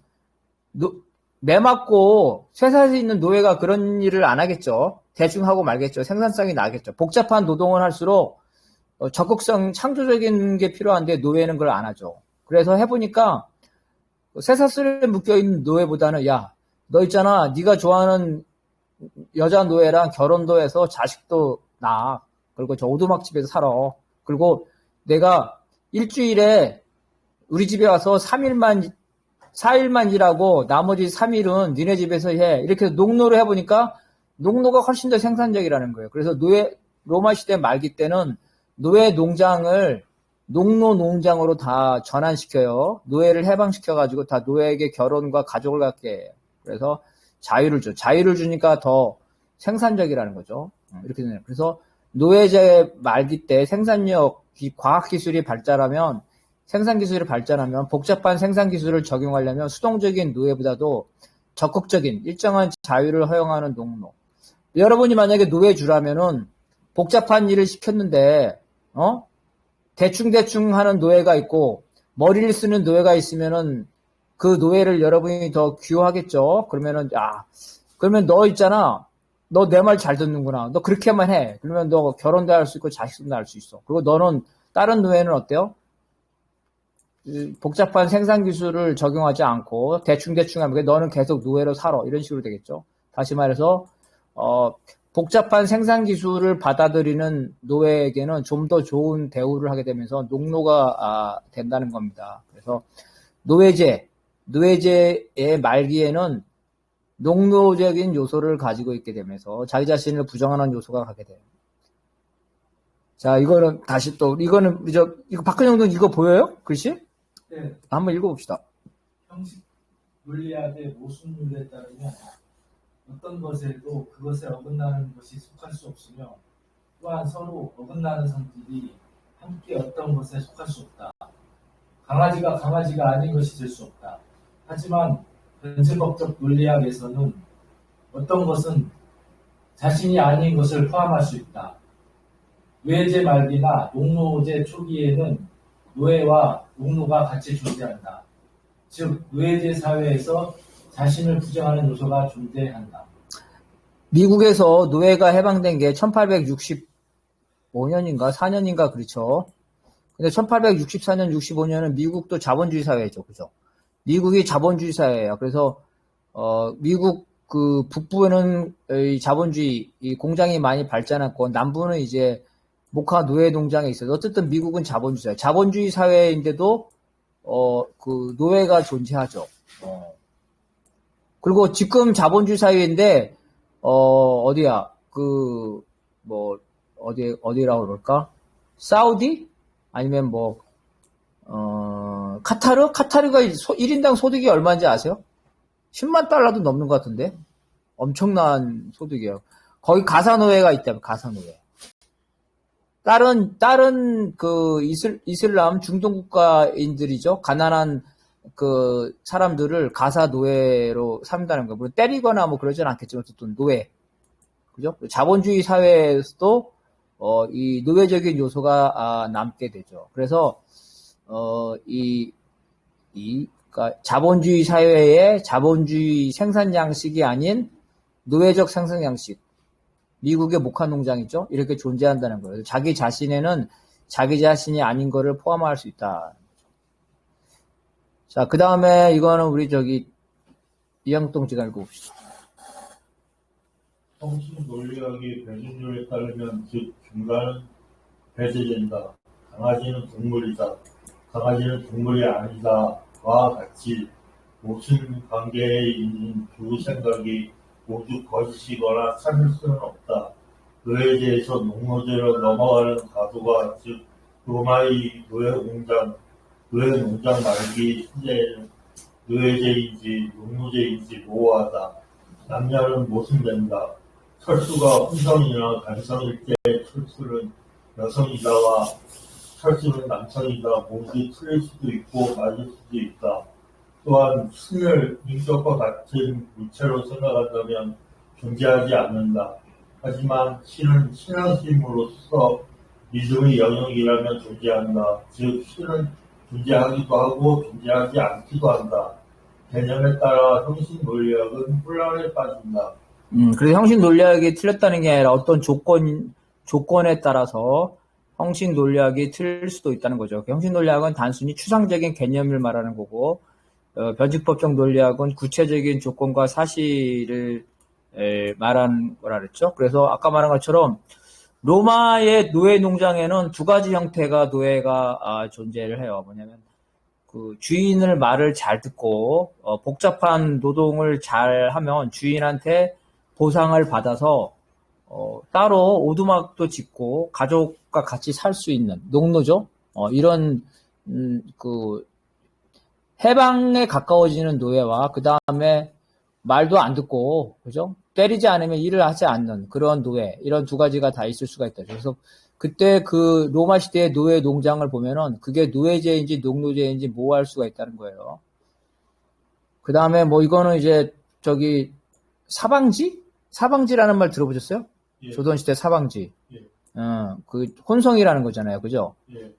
매 맞고 쇠사슬 있는 노예가 그런 일을 안 하겠죠. 대충 하고 말겠죠. 생산성이 나겠죠. 복잡한 노동을 할수록 적극성, 창조적인 게 필요한데 노예는 그걸 안 하죠. 그래서 해보니까 쇠사슬에 묶여있는 노예보다는 야, 너 있잖아. 네가 좋아하는 여자 노예랑 결혼도 해서 자식도 낳아. 그리고 저 오두막집에서 살아. 그리고 내가 일주일에 우리 집에 와서 4일만 일하고 나머지 3일은 니네 집에서 해. 이렇게 농노를 해보니까 농노가 훨씬 더 생산적이라는 거예요. 그래서 로마 시대 말기 때는 노예 농장을 농노 농장으로 다 전환시켜요. 노예를 해방시켜가지고 다 노예에게 결혼과 가족을 갖게 해요. 그래서 자유를 줘. 자유를 주니까 더 생산적이라는 거죠. 이렇게 되네요. 그래서 노예제 말기 때 과학기술이 발달하면 생산기술이 발전하면 복잡한 생산기술을 적용하려면 수동적인 노예보다도 적극적인 일정한 자유를 허용하는 농노. 여러분이 만약에 노예주라면은 복잡한 일을 시켰는데 대충 하는 노예가 있고 머리를 쓰는 노예가 있으면은 그 노예를 여러분이 더 귀호하겠죠. 그러면 너 있잖아. 너 내 말 잘 듣는구나. 너 그렇게만 해. 그러면 너 결혼도 할 수 있고 자식도 낳을 수 있어. 그리고 너는 다른 노예는 어때요? 복잡한 생산 기술을 적용하지 않고 대충 하면 너는 계속 노예로 살아. 이런 식으로 되겠죠. 다시 말해서 복잡한 생산 기술을 받아들이는 노예에게는 좀 더 좋은 대우를 하게 되면서 농노가 된다는 겁니다. 그래서 노예제의 말기에는 농노적인 요소를 가지고 있게 되면서 자기 자신을 부정하는 요소가 가게 돼요. 자, 이거는 다시 또 이거 박근영 등 이거 보여요? 글씨? 네. 한번 읽어봅시다. 형식 물리학의 모순율에 따르면 어떤 것에도 그것에 어긋나는 것이 속할 수 없으며 또한 서로 어긋나는 성질이 함께 어떤 것에 속할 수 없다. 강아지가 아닌 것이 될 수 없다. 하지만 변증법적 논리학에서는 어떤 것은 자신이 아닌 것을 포함할 수 있다. 노예제 말기나 농노제 초기에는 노예와 농노가 같이 존재한다. 즉 노예제 사회에서 자신을 부정하는 요소가 존재한다. 미국에서 노예가 해방된 게 1865년인가 4년인가 그렇죠. 근데 1864년 65년은 미국도 자본주의 사회죠. 그죠? 미국이 자본주의 사회예요. 그래서 미국 그 북부에는 이 자본주의 이 공장이 많이 발전했고 남부는 이제 목화 노예 농장에 있어요. 어쨌든 미국은 자본주의 사회. 자본주의 사회인데도 그 노예가 존재하죠. 그리고 지금 자본주의 사회인데 어디야? 어디라고 그럴까? 사우디? 아니면 카타르? 카타르가 1인당 소득이 얼마인지 아세요? 10만 달러도 넘는 것 같은데? 엄청난 소득이에요. 거기 가사노예가 있다면, 가사노예. 다른 그 이슬람 중동 국가인들이죠. 가난한 그 사람들을 가사노예로 삼다는 거예요. 물론 때리거나 뭐 그러진 않겠지만, 어쨌든 노예. 그죠? 자본주의 사회에서도, 이 노예적인 요소가, 남게 되죠. 그래서, 그러니까 자본주의 사회의 자본주의 생산 양식이 아닌 노예적 생산 양식. 미국의 목화 농장 있죠? 이렇게 존재한다는 거예요. 자기 자신에는 자기 자신이 아닌 거를 포함할 수 있다. 자, 그 다음에 이거는 우리 이양동 씨가 읽어봅시다. 성식 논리학이 배준율에 따르면 즉 중간은 배제된다. 강아지는 동물이다. 강아지는 동물이 아니다와 같이 모순 관계에 있는 두 생각이 모두 거짓이거나 참을 수는 없다. 그에 대해서 농노제로 넘어가는 가도가 즉 로마의 노예농장 말기 시대에는 노예제인지 농노제인지 모호하다. 남녀는 모순된다. 철수가 혼성이나 간성일 때 철수는 여성이다와 철수는 남성이다. 모두 틀릴 수도 있고 맞을 수도 있다. 또한 신을 인격과 같은 물체로 생각한다면 존재하지 않는다. 하지만 신은 신앙심으로서 믿음의 영역이라면 존재한다. 즉 신은 존재하기도 하고 존재하지 않기도 한다. 개념에 따라 형식 논리학은 혼란에 빠진다. 그래서 형식 논리학이 틀렸다는 게 아니라 어떤 조건에 따라서 형식 논리학이 틀릴 수도 있다는 거죠. 형식 논리학은 단순히 추상적인 개념을 말하는 거고, 변칙법적 논리학은 구체적인 조건과 사실을 말하는 거라 그랬죠. 그래서 아까 말한 것처럼 로마의 노예 농장에는 두 가지 형태가 노예가 존재를 해요. 뭐냐면 그 주인을 말을 잘 듣고 복잡한 노동을 잘 하면 주인한테 보상을 받아서 따로 오두막도 짓고 가족과 같이 살 수 있는 농노죠. 이런 그 해방에 가까워지는 노예와 그 다음에 말도 안 듣고 그죠? 때리지 않으면 일을 하지 않는 그런 노예, 이런 두 가지가 다 있을 수가 있다. 그래서 그때 그 로마 시대의 노예 농장을 보면은 그게 노예제인지 농노제인지 모호할 수가 있다는 거예요. 그 다음에 뭐 이거는 이제 사방지라는 말 들어보셨어요? 예. 조선시대 사방지. 예. 그 혼성이라는 거잖아요. 그죠? 예.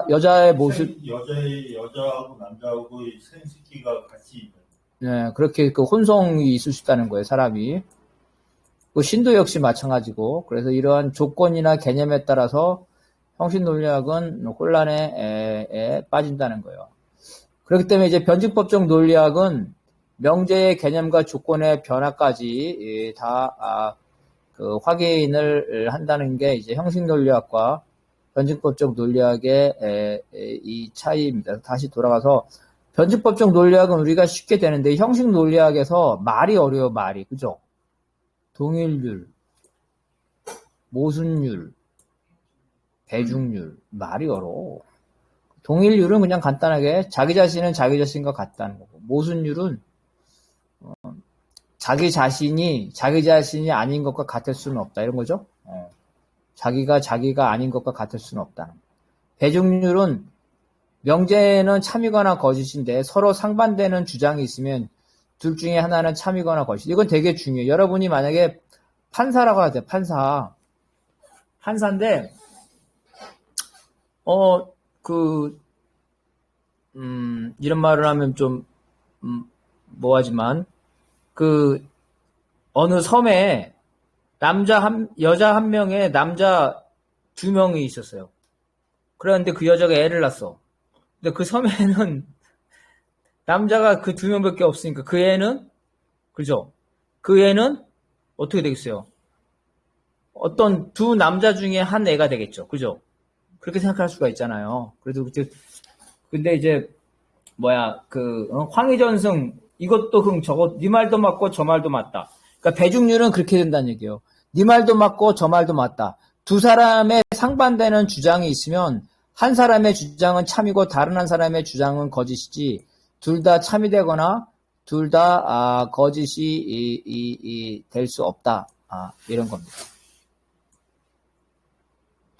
여자의 모습. 여자하고 남자하고의 생식기가 같이 있는. 네, 그렇게 그 혼성이 있을 수 있다는 거예요, 사람이. 그 신도 역시 마찬가지고. 그래서 이러한 조건이나 개념에 따라서 형식 논리학은 혼란에 빠진다는 거예요. 그렇기 때문에 이제 변칙법적 논리학은 명제의 개념과 조건의 변화까지 다 그 확인을 한다는 게 이제 형식 논리학과 변칙법적 논리학의 이 차이입니다. 다시 돌아가서 변칙법적 논리학은 우리가 쉽게 되는데 형식 논리학에서 말이 어려워요. 말이. 그죠? 동일률, 모순율, 배중률. 말이 어려워. 동일률은 그냥 간단하게 자기 자신은 자기 자신과 같다는 거고, 모순율은 자기 자신이 아닌 것과 같을 수는 없다. 이런 거죠. 자기가 아닌 것과 같을 수는 없다. 배중률은 명제는 참이거나 거짓인데 서로 상반되는 주장이 있으면 둘 중에 하나는 참이거나 거짓. 이건 되게 중요해요. 여러분이 만약에 판사라고 하세요. 판사인데 이런 말을 하면 좀 뭐하지만 어느 섬에 여자 한 명에 남자 2명이 있었어요. 그런데 그 여자가 애를 낳았어. 근데 그 섬에는 남자가 그 2명밖에 없으니까 그 애는, 그죠? 그 애는 어떻게 되겠어요? 어떤 두 남자 중에 한 애가 되겠죠. 그죠? 그렇게 생각할 수가 있잖아요. 근데 이제, 황희전승, 이것도 저것, 네 말도 맞고 저 말도 맞다. 그러니까 배중률은 그렇게 된다는 얘기예요. 네 말도 맞고 저 말도 맞다. 두 사람의 상반되는 주장이 있으면 한 사람의 주장은 참이고 다른 한 사람의 주장은 거짓이지 둘 다 참이 되거나 둘 다 거짓이 될 수 없다. 이런 겁니다.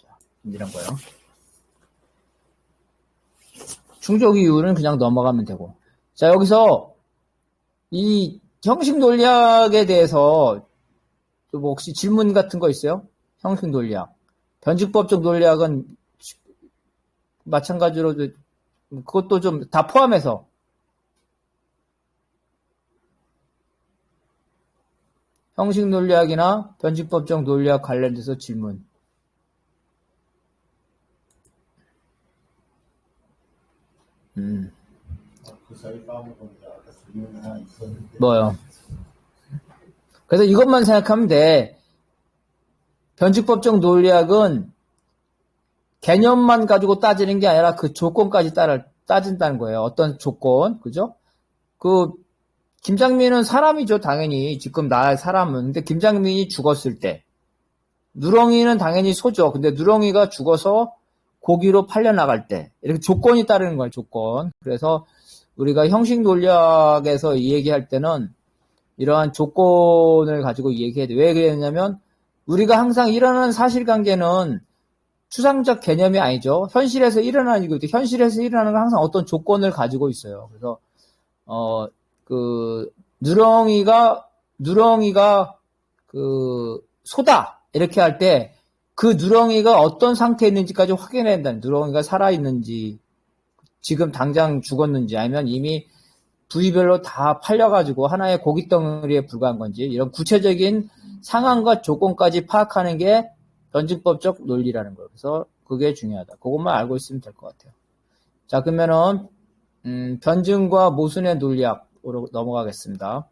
자, 이런 거요. 충족 이유는 그냥 넘어가면 되고. 자, 여기서 이 형식 논리학에 대해서 뭐 혹시 질문 같은 거 있어요? 형식 논리학. 변증법적 논리학은 마찬가지로 그것도 좀 다 포함해서 형식 논리학이나 변증법적 논리학 관련돼서 질문. 그 사이 까먹었는데 아까 질문 하나 있었는데. 뭐요? 그래서 이것만 생각하면 돼. 변증법적 논리학은 개념만 가지고 따지는 게 아니라 그 조건까지 따진다는 거예요. 어떤 조건, 그죠? 김장민은 사람이죠, 당연히. 지금 나의 사람은. 근데 김장민이 죽었을 때. 누렁이는 당연히 소죠. 근데 누렁이가 죽어서 고기로 팔려나갈 때. 이렇게 조건이 따르는 거예요, 조건. 그래서 우리가 형식 논리학에서 얘기할 때는 이러한 조건을 가지고 얘기해야 돼. 왜 그러냐면 우리가 항상 일어나는 사실관계는 추상적 개념이 아니죠. 현실에서 일어나는 거죠. 현실에서 일어나는 건 항상 어떤 조건을 가지고 있어요. 그래서 누렁이가 소다 이렇게 할 때 그 누렁이가 어떤 상태에 있는지까지 확인해야 된다는. 누렁이가 살아있는지, 지금 당장 죽었는지, 아니면 이미 부위별로 다 팔려가지고 하나의 고깃덩어리에 불과한 건지, 이런 구체적인 상황과 조건까지 파악하는 게 변증법적 논리라는 거예요. 그래서 그게 중요하다. 그것만 알고 있으면 될 것 같아요. 자, 그러면은 변증과 모순의 논리학으로 넘어가겠습니다.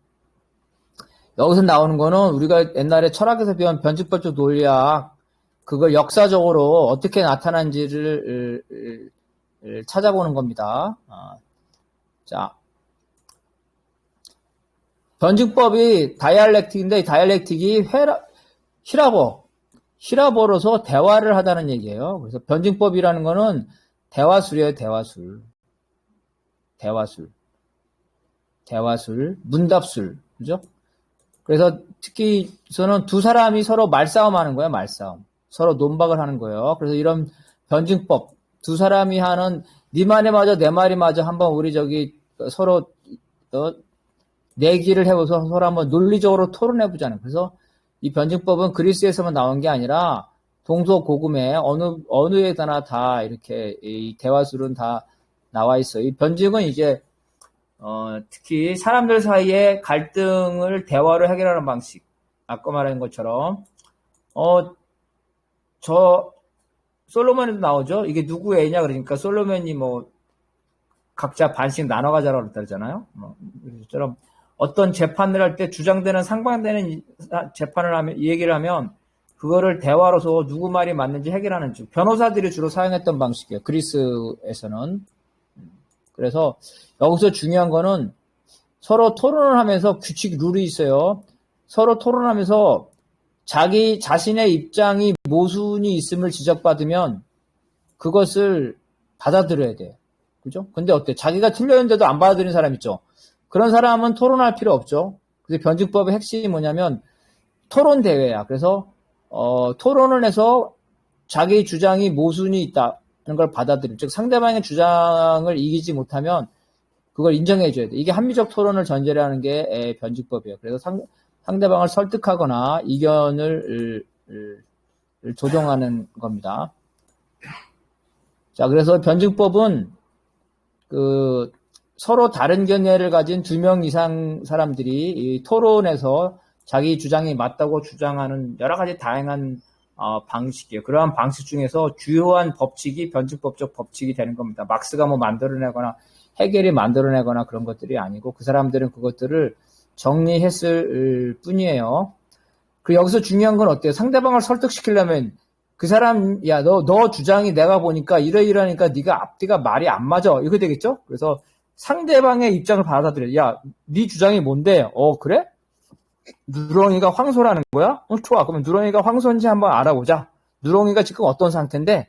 여기서 나오는 거는 우리가 옛날에 철학에서 배운 변증법적 논리학, 그걸 역사적으로 어떻게 나타난지를 찾아보는 겁니다. 자, 변증법이 다이알렉틱인데, 다이알렉틱이 히라버로서 대화를 하다는 얘기예요. 그래서 변증법이라는 거는 대화술이에요, 대화술. 문답술. 그죠? 그래서 특히 저는 두 사람이 서로 말싸움 하는 거예요, 말싸움. 서로 논박을 하는 거예요. 그래서 이런 변증법, 두 사람이 하는 네 말이 맞아, 내 말이 맞아, 한번 우리 서로 내기를 해보서 서로 한번 논리적으로 토론해보자는. 그래서 이 변증법은 그리스에서만 나온 게 아니라 동서고금에 어느 에다나 다 이렇게 이 대화술은 다 나와 있어요. 이 변증은 이제 특히 사람들 사이의 갈등을 대화로 해결하는 방식. 아까 말한 것처럼 솔로몬에도 나오죠. 이게 누구 애냐 그러니까 솔로몬이 각자 반씩 나눠 가자라고 그랬잖아요. 이처럼 어떤 재판을 할 때 주장되는 상반되는 재판을 하면 이 얘기를 하면 그거를 대화로서 누구 말이 맞는지 해결하는 중. 변호사들이 주로 사용했던 방식이에요. 그리스에서는. 그래서 여기서 중요한 거는 서로 토론을 하면서 규칙 룰이 있어요. 서로 토론하면서 자신의 입장이 모순이 있음을 지적받으면 그것을 받아들여야 돼요. 그죠? 근데 어때? 자기가 틀렸는데도 안 받아들이는 사람 있죠? 그런 사람은 토론할 필요 없죠. 그래서 변증법의 핵심이 뭐냐면 토론 대회야. 그래서 토론을 해서 자기 주장이 모순이 있다는 걸 받아들이고, 즉 상대방의 주장을 이기지 못하면 그걸 인정해줘야 돼. 이게 합리적 토론을 전제로 하는 게 변증법이에요. 그래서 상대방을 설득하거나 이견을 조정하는 겁니다. 자, 그래서 변증법은 서로 다른 견해를 가진 2명 이상 사람들이 이 토론에서 자기 주장이 맞다고 주장하는 여러 가지 다양한 방식이에요. 그러한 방식 중에서 주요한 법칙이 변증법적 법칙이 되는 겁니다. 막스가 만들어내거나 해겔이 만들어내거나 그런 것들이 아니고 그 사람들은 그것들을 정리했을 뿐이에요. 그리고 여기서 중요한 건 어때요? 상대방을 설득시키려면 그 사람, 야, 너 주장이 내가 보니까 이러이러니까 네가 앞뒤가 말이 안 맞아. 이거 되겠죠? 그래서 상대방의 입장을 받아들여. 야, 네 주장이 뭔데? 그래? 누렁이가 황소라는 거야? 좋아. 그러면 누렁이가 황소인지 한번 알아보자. 누렁이가 지금 어떤 상태인데?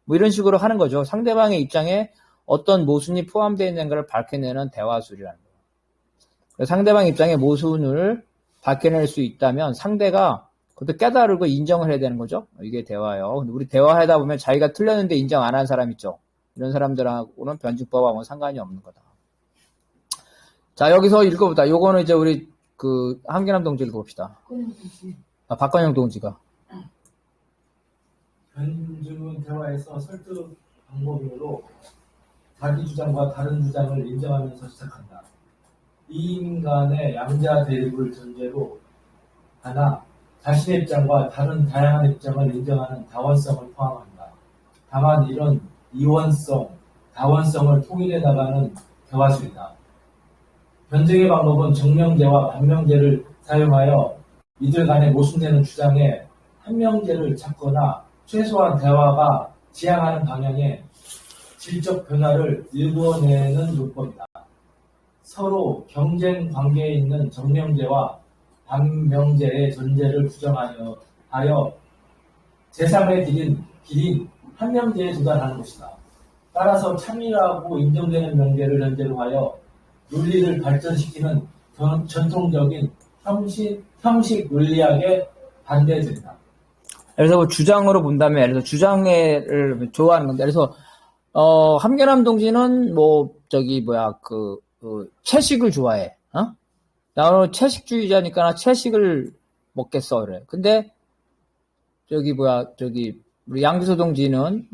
이런 식으로 하는 거죠. 상대방의 입장에 어떤 모순이 포함되어 있는 걸 밝혀내는 대화술이라는 거예요. 상대방 입장의 모순을 밝혀낼 수 있다면 상대가 그것도 깨달고 인정을 해야 되는 거죠. 이게 대화예요. 근데 우리 대화하다 보면 자기가 틀렸는데 인정 안 한 사람 있죠. 이런 사람들하고는 변증법하고는 상관이 없는 거다. 자, 여기서 읽어보자. 요거는 이제 우리 한계남 동지 읽어봅시다. 박건영 동지가. 변증은 대화에서 설득 방법으로 자기 주장과 다른 주장을 인정하면서 시작한다. 이 인간의 양자 대립을 전제로 하나 자신의 입장과 다른 다양한 입장을 인정하는 다원성을 포함한다. 다만 이런 이원성, 다원성을 통일해 나가는 대화술이다. 변증의 방법은 정명제와 반명제를 사용하여 이들 간에 모순되는 주장에 한명제를 찾거나 최소한 대화가 지향하는 방향의 질적 변화를 일궈내는 요법이다. 서로 경쟁 관계에 있는 정명제와 반명제의 전제를 부정하여 제3의 길인 한명제에 도달하는 것이다. 따라서 참이라고 인정되는 명제를 전제로 하여 논리를 발전시키는 전통적인 형식 논리학에 반대된다. 그래서 뭐 주장으로 본다면, 예를 들어서 주장을 좋아하는 건데, 그래서, 함경남 동지는 채식을 좋아해. 나는 채식주의자니까 나 채식을 먹겠어, 그래. 근데, 우리 양기소 동지는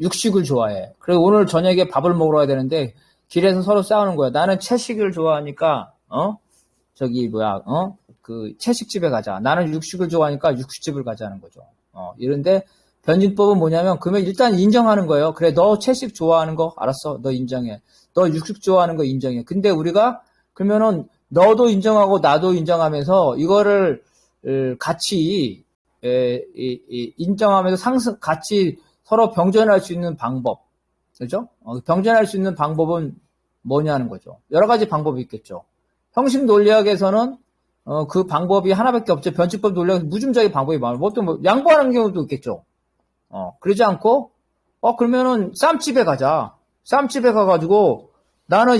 육식을 좋아해. 그래서 오늘 저녁에 밥을 먹으러 가야 되는데, 길에서 서로 싸우는 거야. 나는 채식을 좋아하니까, 채식집에 가자. 나는 육식을 좋아하니까 육식집을 가자는 거죠. 이런데 변증법은 뭐냐면, 그러면 일단 인정하는 거예요. 그래, 너 채식 좋아하는 거 알았어. 너 인정해. 너 육식 좋아하는 거 인정해. 근데 우리가 그러면은 너도 인정하고 나도 인정하면서 이거를 같이 인정하면서 같이 서로 병존할 수 있는 방법. 그죠? 병존할 수 있는 방법은 뭐냐는 거죠. 여러 가지 방법이 있겠죠. 형식 논리학에서는 그 방법이 하나밖에 없죠. 변증법 논리학에서 무중적인 방법이 많아요. 양보하는 경우도 있겠죠. 그러지 않고 그러면은 쌈집에 가자. 쌈집에 가가지고 나는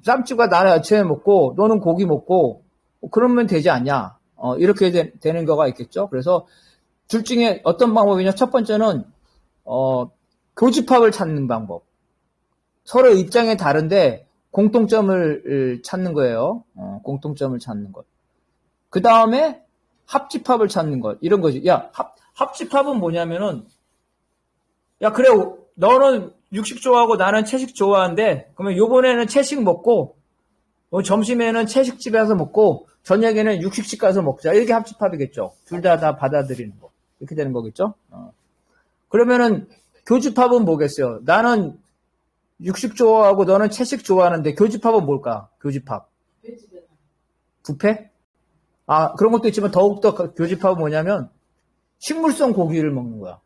쌈집과 나는 야채 먹고 너는 고기 먹고 그러면 되지 않냐. 이렇게 되는 거가 있겠죠. 그래서 둘 중에 어떤 방법이냐. 첫 번째는 교집합을 찾는 방법. 서로 입장이 다른데 공통점을 찾는 거예요. 공통점을 찾는 것. 그 다음에 합집합을 찾는 것. 이런 거지. 야, 합집합은 뭐냐면은, 야, 그래, 너는 육식 좋아하고 나는 채식 좋아하는데, 그러면 요번에는 채식 먹고, 점심에는 채식집에 가서 먹고, 저녁에는 육식집 가서 먹자. 이렇게 합집합이겠죠. 둘 다 받아들이는 거. 이렇게 되는 거겠죠. 그러면은, 교집합은 뭐겠어요? 나는 육식 좋아하고 너는 채식 좋아하는데 교집합은 뭘까? 교집합. 부패? 그런 것도 있지만 더욱더 교집합은 뭐냐면 식물성 고기를 먹는 거야.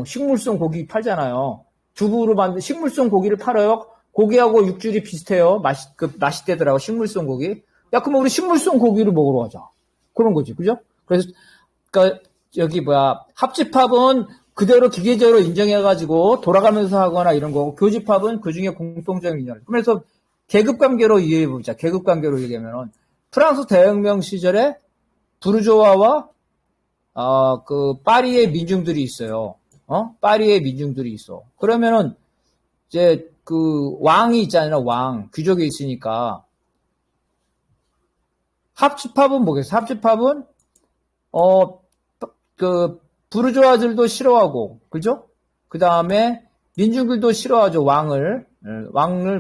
식물성 고기 팔잖아요. 두부로 만든 식물성 고기를 팔아요. 고기하고 육질이 비슷해요. 맛있대더라고, 식물성 고기. 야, 그러면 우리 식물성 고기를 먹으러 가자. 그런 거지, 그죠? 그래서, 합집합은 그대로 기계적으로 인정해가지고 돌아가면서 하거나 이런 거고, 교집합은 그 중에 공통적인 인정. 그래서 계급관계로 이해해보자. 계급관계로 얘기하면은, 프랑스 대혁명 시절에 부르조아와, 파리의 민중들이 있어요. 파리의 민중들이 있어. 그러면은, 이제, 왕이 있잖아요, 왕. 귀족이 있으니까. 합집합은 뭐겠어? 합집합은, 부르주아들도 싫어하고, 그죠? 그 다음에 민중들도 싫어하죠, 왕을.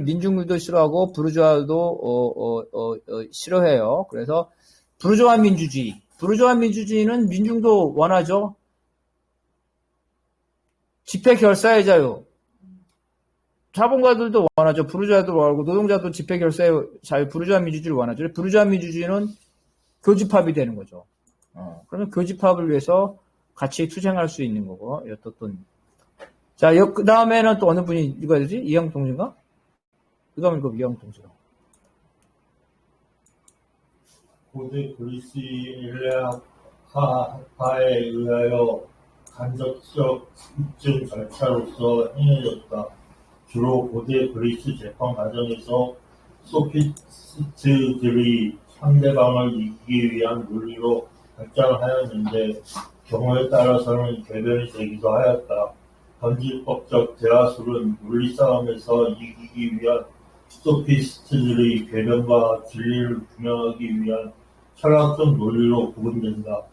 민중들도 싫어하고, 부르주아도, 싫어해요. 그래서, 부르주아 민주주의. 부르주아 민주주의는 민중도 원하죠. 집회 결사의 자유. 자본가들도 원하죠. 부르주아도 원하고, 노동자도 집회 결사의 자유, 부르주아 민주주의를 원하죠. 부르주아 민주주의는 교집합이 되는 거죠. 그러면 교집합을 위해서 같이 투쟁할 수 있는 거고, 자, 그 다음에는 또 어느 분이 읽어야 되지? 이영 동지인가? 이거 이영 동지가. 고대 그리스 일레아파에 의하여 간접적 입증 절차로서 행해졌다. 주로 고대 그리스 재판 과정에서 소피스트들이 상대방을 이기기 위한 논리로 발전하였는데 경우에 따라서는 궤변이 되기도 하였다. 번지법적 대화술은 논리 싸움에서 이기기 위한 소피스트들의 궤변과 진리를 규명하기 위한 철학적 논리로 구분된다.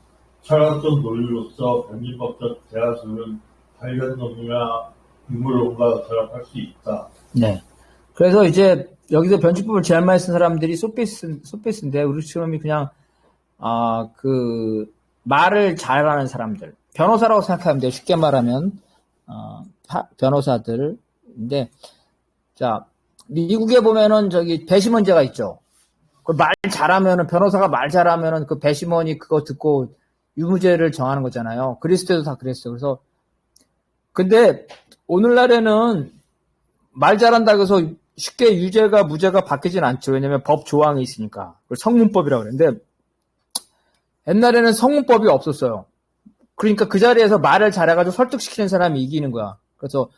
철학적 논리로서 번지법적 대화술은 관련론이나 인물론과 결합할 수 있다. 네. 그래서 이제 여기서 변칙법을 제일 많이 쓴 사람들이 소피스인데 우리 처음이 그냥 말을 잘하는 사람들, 변호사라고 생각하면 돼요. 쉽게 말하면 변호사들인데, 자 미국에 보면은 저기 배심원제가 있죠. 그 말 잘하면은 변호사가 말 잘하면은 그 배심원이 그거 듣고 유무죄를 정하는 거잖아요. 그리스 때도 다 그랬어요. 그래서 근데 오늘날에는 말 잘한다고 해서 쉽게 유죄가 무죄가 바뀌진 않죠. 왜냐면 법 조항이 있으니까. 그걸 성문법이라고 그러는데 옛날에는 성문법이 없었어요. 그러니까 그 자리에서 말을 잘해가지고 설득시키는 사람이 이기는 거야. 그래서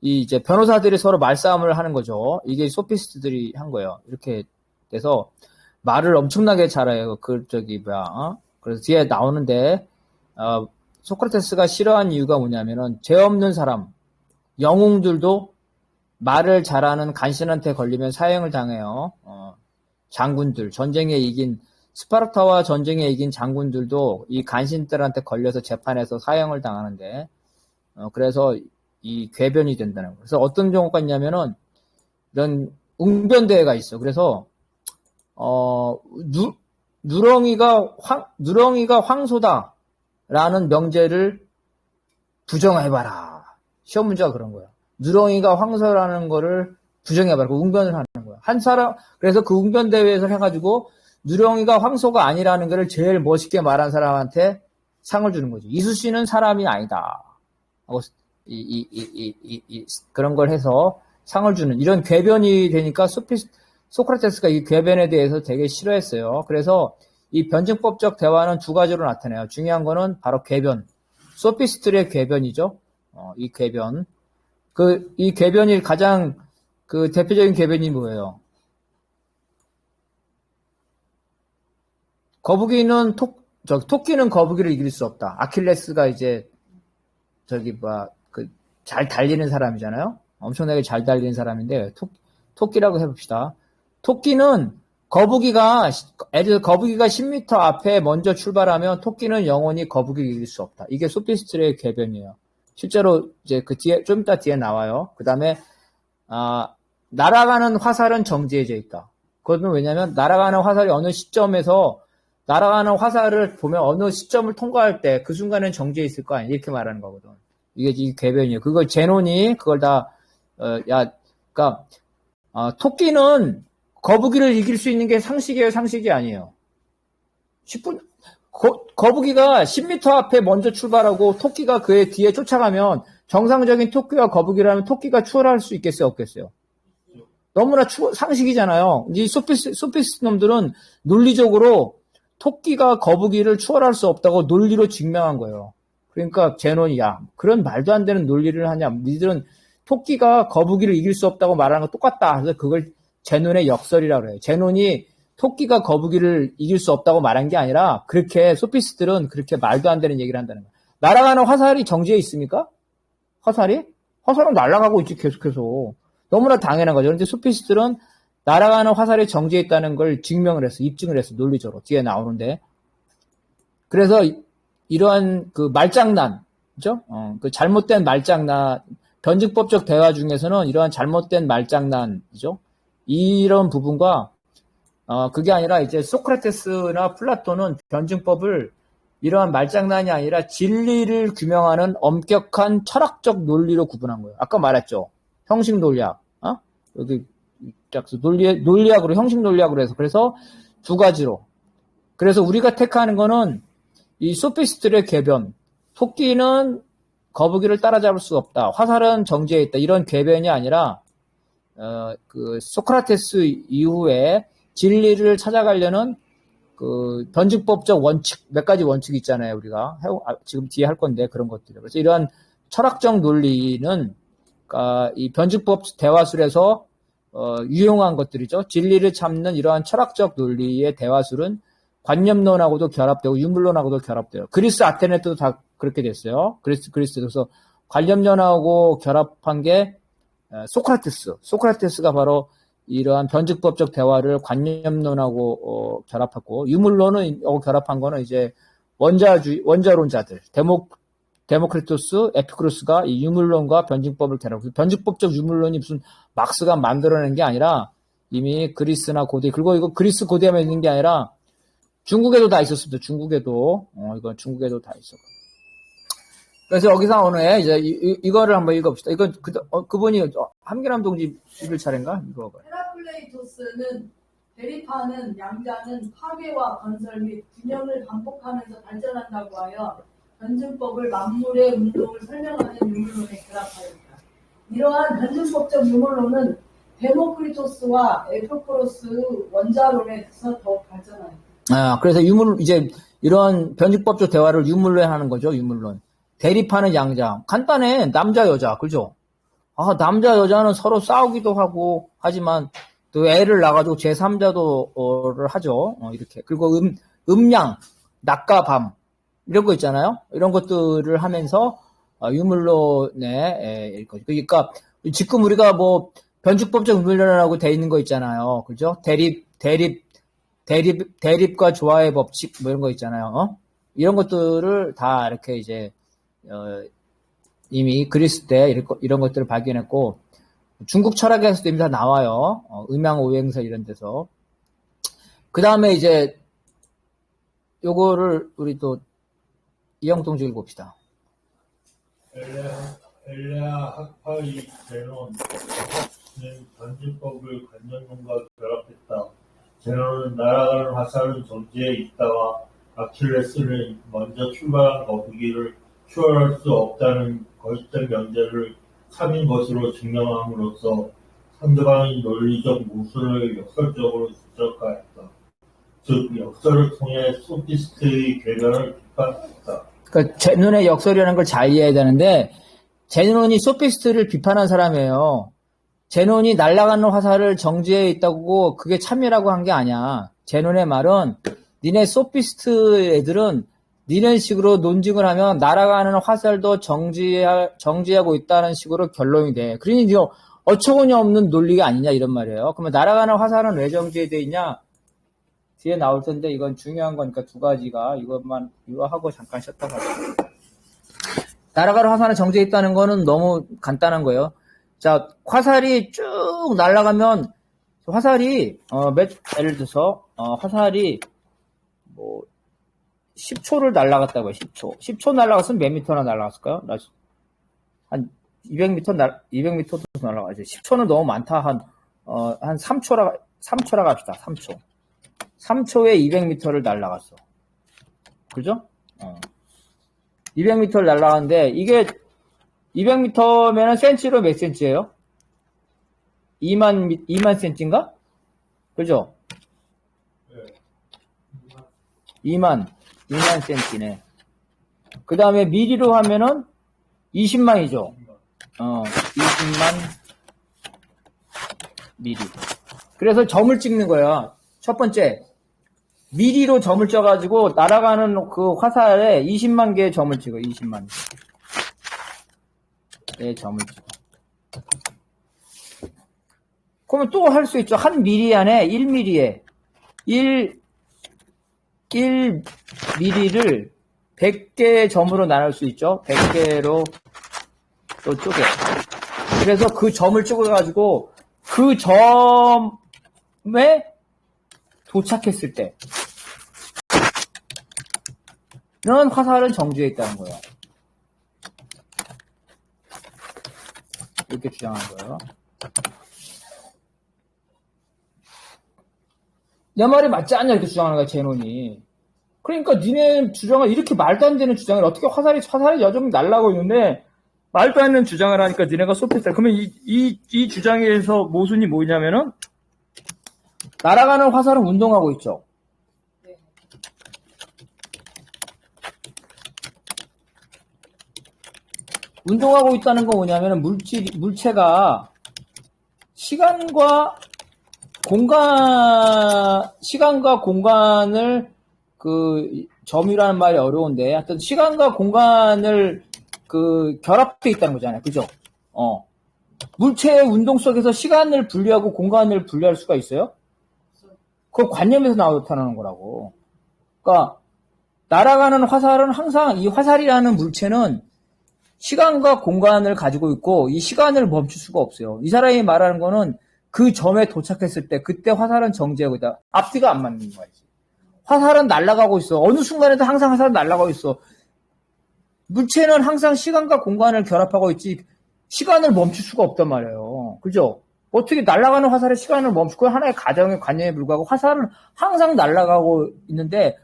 이제 변호사들이 서로 말싸움을 하는 거죠. 이게 소피스트들이 한 거예요. 이렇게 돼서 말을 엄청나게 잘해요. 그래서 뒤에 나오는데 소크라테스가 싫어한 이유가 뭐냐면은 죄 없는 사람, 영웅들도 말을 잘하는 간신한테 걸리면 사형을 당해요. 장군들, 전쟁에 이긴 스파르타와 전쟁에 이긴 장군들도 이 간신들한테 걸려서 재판에서 사형을 당하는데, 그래서 이 궤변이 된다는 거예요. 그래서 어떤 경우가 있냐면은 이런 웅변대회가 있어. 그래서 누렁이가 황소다라는 명제를 부정해봐라. 시험 문제가 그런 거야. 누렁이가 황소라는 거를 부정해봐라. 웅변을 하는 거야. 그래서 그 웅변대회에서 해가지고 누렁이가 황소가 아니라는 거를 제일 멋있게 말한 사람한테 상을 주는 거지. 이수씨는 사람이 아니다. 하고 그런 걸 해서 상을 주는 이런 궤변이 되니까 소크라테스가 이 궤변에 대해서 되게 싫어했어요. 그래서 이 변증법적 대화는 두 가지로 나타나요. 중요한 거는 바로 궤변. 소피스트의 궤변이죠. 이 궤변. 이 궤변이 가장 대표적인 궤변이 뭐예요? 토끼는 거북이를 이길 수 없다. 아킬레스가 이제 잘 달리는 사람이잖아요. 엄청나게 잘 달리는 사람인데 토끼라고 해봅시다. 토끼는 거북이가 10m 앞에 먼저 출발하면 토끼는 영원히 거북이를 이길 수 없다. 이게 소피스트의 궤변이에요. 실제로 이제 좀 이따 뒤에 나와요. 그 다음에 날아가는 화살은 정지해져 있다. 그것은 왜냐면 날아가는 화살이 어느 시점에서 날아가는 화살을 보면 어느 시점을 통과할 때 그 순간은 정지해 있을 거 아니야. 이렇게 말하는 거거든. 이게 이 궤변이에요. 그걸 제논이 그걸 다 토끼는 거북이를 이길 수 있는 게 상식이에요, 상식이 아니에요. 거북이가 10m 앞에 먼저 출발하고 토끼가 그의 뒤에 쫓아가면 정상적인 토끼와 거북이라면 토끼가 추월할 수 있겠어요, 없겠어요? 너무나 상식이잖아요. 이 소피스트 놈들은 논리적으로 토끼가 거북이를 추월할 수 없다고 논리로 증명한 거예요. 그러니까 제논이 그런 말도 안 되는 논리를 하냐. 니들은 토끼가 거북이를 이길 수 없다고 말하는 거 똑같다. 그래서 그걸 제논의 역설이라고 그래요. 제논이 토끼가 거북이를 이길 수 없다고 말한 게 아니라 그렇게 소피스트들은 그렇게 말도 안 되는 얘기를 한다는 거예요. 날아가는 화살이 정지해 있습니까? 화살은 날아가고 있지 계속해서. 너무나 당연한 거죠. 그런데 소피스트들은 날아가는 화살이 정지해 있다는 걸 증명을 했어. 입증을 했어. 논리적으로. 뒤에 나오는데. 그래서 이러한 말장난, 그죠? 잘못된 말장난, 변증법적 대화 중에서는 이러한 잘못된 말장난이죠. 이런 부분과, 그게 아니라 이제 소크라테스나 플라톤은 변증법을 이러한 말장난이 아니라 진리를 규명하는 엄격한 철학적 논리로 구분한 거예요. 아까 말했죠. 형식 논리학, 여기, 논리학으로, 형식 논리학으로 해서. 그래서 두 가지로. 그래서 우리가 택하는 거는 이 소피스트의 궤변. 토끼는 거북이를 따라잡을 수 없다. 화살은 정지해 있다. 이런 궤변이 아니라, 소크라테스 이후에 진리를 찾아가려는 변증법적 원칙, 몇 가지 원칙이 있잖아요. 우리가. 지금 뒤에 할 건데, 그런 것들. 그래서 이러한 철학적 논리는, 이 변증법 대화술에서, 유용한 것들이죠. 진리를 찾는 이러한 철학적 논리의 대화술은 관념론하고도 결합되고 유물론하고도 결합돼요. 그리스 아테네도 다 그렇게 됐어요. 그리스도. 그래서 관념론하고 결합한 게 소크라테스가 바로 이러한 변증법적 대화를 관념론하고 결합했고, 유물론은 결합한 거는 이제 원자론자들, 데모크리토스, 에피쿠로스가 이 유물론과 변증법을 결합해서, 변증법적 유물론이 무슨 막스가 만들어낸 게 아니라 이미 그리스나 고대, 그리고 이거 그리스 고대에만 있는 게 아니라 중국에도 다 있었습니다. 중국에도 다 있었고. 그래서 여기서 오늘 이제 이거를 한번 읽어봅시다. 이건 그분이 함기남 동지 읽을 차례인가? 이거 봐요. 헤라클레이토스는 대립하는 양자는 파괴와 건설 및 균형을 반복하면서 발전한다고 하여 변증법을 만물의 운동을 설명하는 유물론에 결합하였다. 이러한 변증법적 유물론은 데모크리토스와 에피쿠로스 원자론에서 더욱 발전하였다. 그래서 이제 이런 변증법적 대화를 유물론에 하는 거죠. 유물론. 대립하는 양자. 간단해. 남자, 여자. 그죠? 남자, 여자는 서로 싸우기도 하고, 하지만, 또 애를 낳아가지고 제3자도를 하죠. 이렇게. 그리고 음양, 낮과 밤. 이런 거 있잖아요. 이런 것들을 하면서, 유물론에, 그러니까, 지금 우리가 뭐, 변증법적 유물론이라고 돼 있는 거 있잖아요. 그죠? 대립과 조화의 법칙, 뭐 이런 거 있잖아요. 이런 것들을 다 이렇게 이제, 이미 그리스 때 이런 것들을 발견했고, 중국 철학에서도 이미 다 나와요. 음양오행서 이런 데서. 그 다음에 이제, 요거를 우리 또, 이영동주 읽어봅시다. 엘레아 학파의 제논은 변증법을 관념론과 결합했다. 제논은 날아가는 화살은 정지에 있다가 아킬레스는 먼저 출발한 거북이를 추월할 수 없다는 거짓된 명제를 참인 것으로 증명함으로써 상대방의 논리적 모순을 역설적으로 지적하였다. 즉 역설을 통해 소피스트의 괴변을 비판했다. 그러니까 제논의 역설이라는 걸 잘 이해해야 되는데, 제논이 소피스트를 비판한 사람이에요. 제논이 날아가는 화살을 정지해 있다고 그게 참이라고 한 게 아니야. 제논의 말은 니네 소피스트 애들은 니네 식으로 논증을 하면 날아가는 화살도 정지하고 있다는 식으로 결론이 돼. 그러니 이거 어처구니 없는 논리가 아니냐 이런 말이에요. 그러면 날아가는 화살은 왜 정지되어 있냐? 뒤에 나올 텐데 이건 중요한 거니까 두 가지가 이거 하고 잠깐 쉬었다 가자. 날아가는 화살은 정지해 있다는 거는 너무 간단한 거예요. 자, 화살이 쭉 날아가면 화살이 예를 들어서 화살이 뭐 10초를 날아갔다고요. 10초 날아갔으면 몇 미터나 날아갔을까요? 한 200m도 날아가죠. 10초는 너무 많다. 한 3초라 갑시다. 3초. 3초에 200m를 날아갔어. 그죠? 200m를 날아갔는데 이게 200m면은 센치로 몇 센치예요? 2만 센치인가? 그죠? 네. 2만 센치네. 그 다음에 미리로 하면은 20만이죠. 20만 미리. 그래서 점을 찍는 거야. 첫 번째, 미리로 점을 쪄가지고 날아가는 그 화살에 20만 개의 점을 찍어. 20만 개의 점을 찍어. 그러면 또 할 수 있죠. 한 미리 안에 1미리에 1미리를 100개의 점으로 나눌 수 있죠. 100개로 또 쪼개. 그래서 그 점을 찍어가지고 그 점에 도착했을 때는 화살은 정지해 있다는 거예요. 이렇게 주장한 거예요. 내 말이 맞지 않냐 이렇게 주장하는 거야, 제논이. 그러니까 니네 주장을 이렇게 말도 안 되는 주장을 어떻게 화살이 여전히 날라고 있는데 말도 안 되는 주장을 하니까 니네가 소피스타. 그러면 이 주장에서 모순이 뭐냐면은 날아가는 화살은 운동하고 있죠. 네. 운동하고 있다는 건 뭐냐면은 물체가 시간과 공간을 점유라는 말이 어려운데, 하여튼 시간과 공간을 결합돼 있다는 거잖아요. 그죠? 물체의 운동 속에서 시간을 분리하고 공간을 분리할 수가 있어요? 그 관념에서 나타나는 거라고. 그러니까, 날아가는 화살은 항상 이 화살이라는 물체는 시간과 공간을 가지고 있고, 이 시간을 멈출 수가 없어요. 이 사람이 말하는 거는 그 점에 도착했을 때, 그때 화살은 정지하고 있다. 앞뒤가 안 맞는 거지. 화살은 날아가고 있어. 어느 순간에도 항상 화살은 날아가고 있어. 물체는 항상 시간과 공간을 결합하고 있지, 시간을 멈출 수가 없단 말이에요. 그죠? 어떻게 날아가는 화살의 시간을 멈추고 하나의 가정의 관념에 불과하고 화살은 항상 날아가고 있는데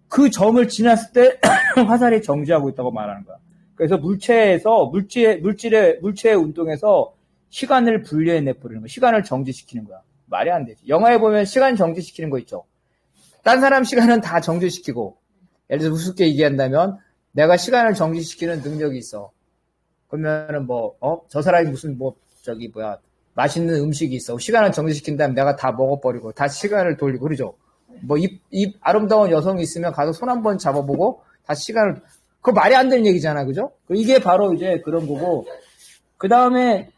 그 점을 지났을 때 화살이 정지하고 있다고 말하는 거야. 그래서 물체의 운동에서 시간을 분리해내버리는 거야. 시간을 정지시키는 거야. 말이 안 되지. 영화에 보면 시간 정지시키는 거 있죠. 딴 사람 시간은 다 정지시키고, 예를 들어서 우습게 얘기한다면 내가 시간을 정지시키는 능력이 있어. 그러면은 저 사람이 무슨 맛있는 음식이 있어. 시간을 정지시킨 다음에 내가 다 먹어버리고, 다시 시간을 돌리고, 그러죠? 이 아름다운 여성이 있으면 가서 손 한번 잡아보고, 다시 그거 말이 안 되는 얘기잖아. 그죠? 이게 바로 이제 그런 거고, 그 다음에,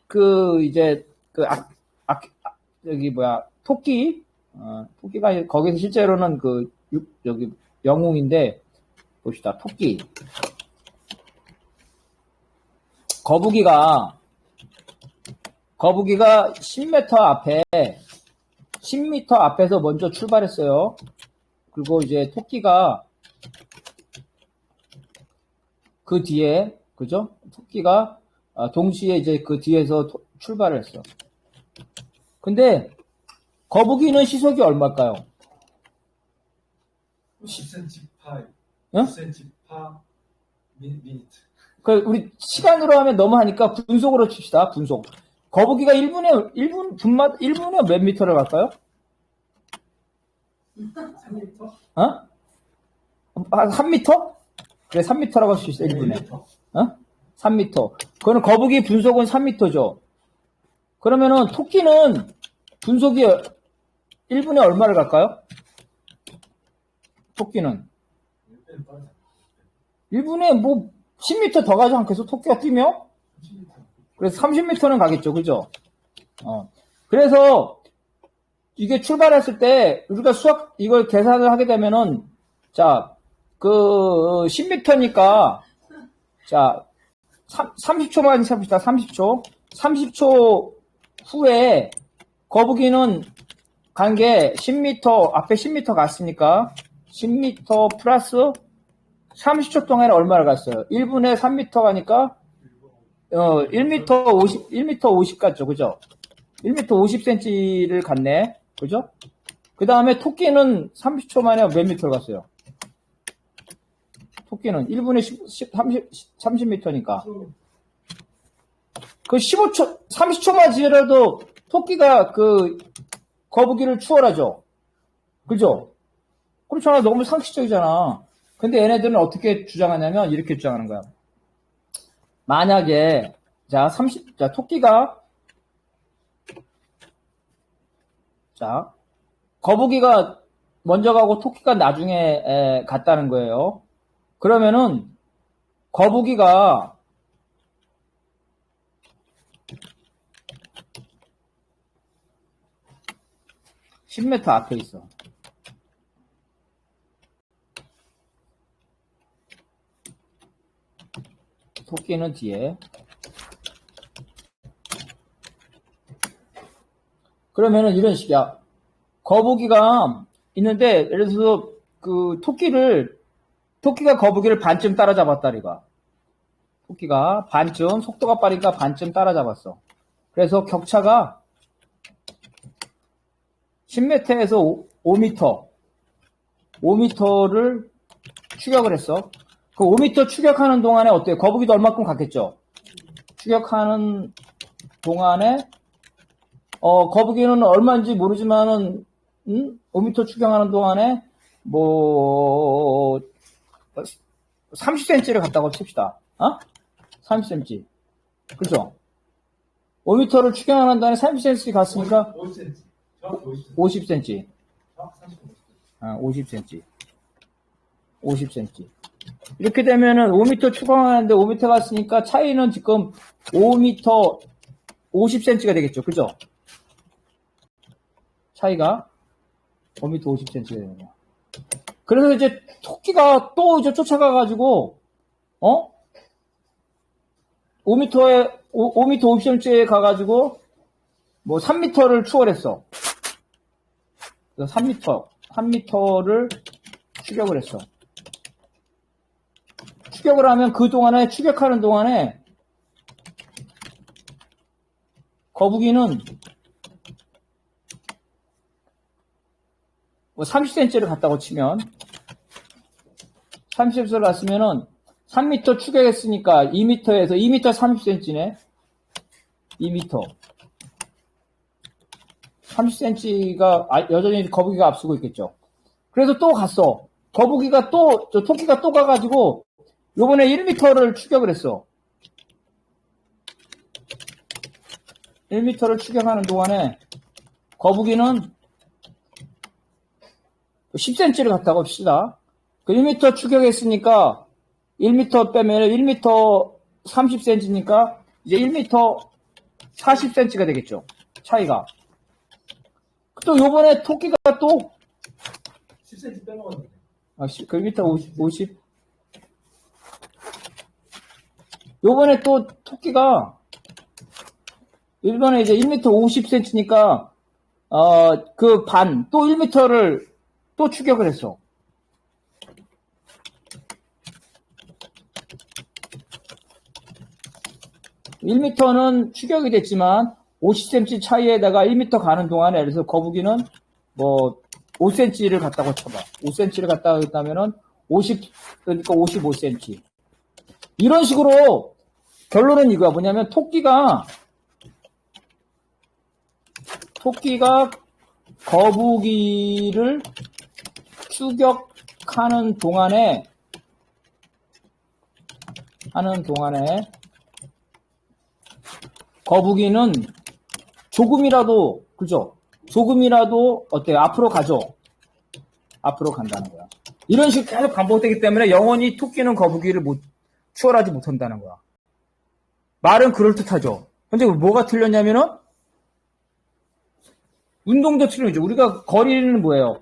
토끼, 토끼가, 거기서 실제로는 영웅인데, 봅시다. 토끼. 거북이가 10m 앞에서 먼저 출발했어요. 그리고 이제 토끼가 그 뒤에, 그죠? 토끼가 동시에 이제 그 뒤에서 출발을 했어. 근데 거북이는 시속이 얼마일까요? 10cm 파, 응? 10cm 파 미니트. 우리 시간으로 하면 너무 하니까 분속으로 칩시다. 분속. 거북이가 1분에 몇 미터를 갈까요? 3m? 한 3미터? 그래, 3미터라고 할 수 있어, 1분에. 3미터. 그거는 거북이 분속은 3미터죠. 그러면은 토끼는 분속이 1분에 얼마를 갈까요? 토끼는. 1분에 10m 더 가지 않겠어? 토끼가 뛰면? 그래서 30m는 가겠죠. 그죠? 그래서 이게 출발했을 때 우리가 이걸 계산을 하게 되면은 10m니까 30초만 해봅시다. 30초 후에 거북이는 간 게 10m, 앞에 10m 갔으니까 10m 플러스 30초 동안에 얼마를 갔어요? 1분에 3m 가니까 1m 50 갔죠. 그죠? 1m 50cm를 갔네. 그죠? 그 다음에 토끼는 30초 만에 몇 미터를 갔어요? 토끼는 1분에 30m니까. 그 30초만 지나도 토끼가 거북이를 추월하죠. 그죠? 그렇잖아. 너무 상식적이잖아. 근데 얘네들은 어떻게 주장하냐면 이렇게 주장하는 거야. 만약에 토끼가 거북이가 먼저 가고 토끼가 나중에 갔다는 거예요. 그러면은 거북이가 10m 앞에 있어. 토끼는 뒤에. 그러면은 이런 식이야. 거북이가 있는데, 예를 들어서 토끼가 거북이를 반쯤 따라잡았다, 이거. 토끼가 속도가 빠르니까 반쯤 따라잡았어. 그래서 격차가 10m에서 5m를 추격을 했어. 그 5m 추격하는 동안에 어때요? 거북이도 얼마큼 갔겠죠? 추격하는 동안에, 거북이는 얼마인지 모르지만은, 5m 추격하는 동안에, 30cm를 갔다고 칩시다. 30cm. 그죠? 5m를 추경하는 다음에 30cm 갔으니까 50cm. 정확히 50cm. 50cm. 정확히 30cm. 아, 50cm. 50cm. 이렇게 되면은 5m 추경하는데 5m 갔으니까 차이는 지금 5m 50cm가 되겠죠. 그죠? 차이가 5m 50cm가 되는 거야. 그래서 이제 토끼가 또 이제 쫓아가가지고, 5m 50cm에 가가지고, 뭐 3m를 추월했어. 그래서 3m를 추격을 했어. 추격을 하면 그동안에, 추격하는 동안에, 거북이는 뭐 30cm를 갔다고 치면 30cm를 갔으면은 3m 추격했으니까 2m에서 2m 30cm네. 2m 30cm가 여전히 거북이가 앞서고 있겠죠. 그래서 또 갔어. 거북이가 또 토끼가 또 가가지고 요번에 1m를 추격을 했어. 1m를 추격하는 동안에 거북이는 10cm를 갔다고 합시다. 그 1m 추격했으니까 1m 빼면 1m 30cm니까 이제 1m 40cm가 되겠죠. 차이가. 또 요번에 토끼가 또 10cm 빼먹었는데. 그 1m 50. 요번에 또 토끼가 이번에 이제 1m 50cm니까 그 반 또 1m를 또 추격을 했어. 1m는 추격이 됐지만 50cm 차이에다가 1m 가는 동안에 그래서 거북이는 뭐 5cm를 갔다고 쳐봐. 5cm를 갔다가 했다면은 그러니까 55cm. 이런 식으로 결론은 이거야. 뭐냐면 토끼가 거북이를 추격하는 동안에 거북이는 조금이라도 그죠? 조금이라도 어때요? 앞으로 가죠. 앞으로 간다는 거야. 이런 식으로 계속 반복되기 때문에 영원히 토끼는 거북이를 추월하지 못한다는 거야. 말은 그럴듯하죠. 근데 뭐가 틀렸냐면은 운동도 틀린 거죠. 우리가 거리는 뭐예요?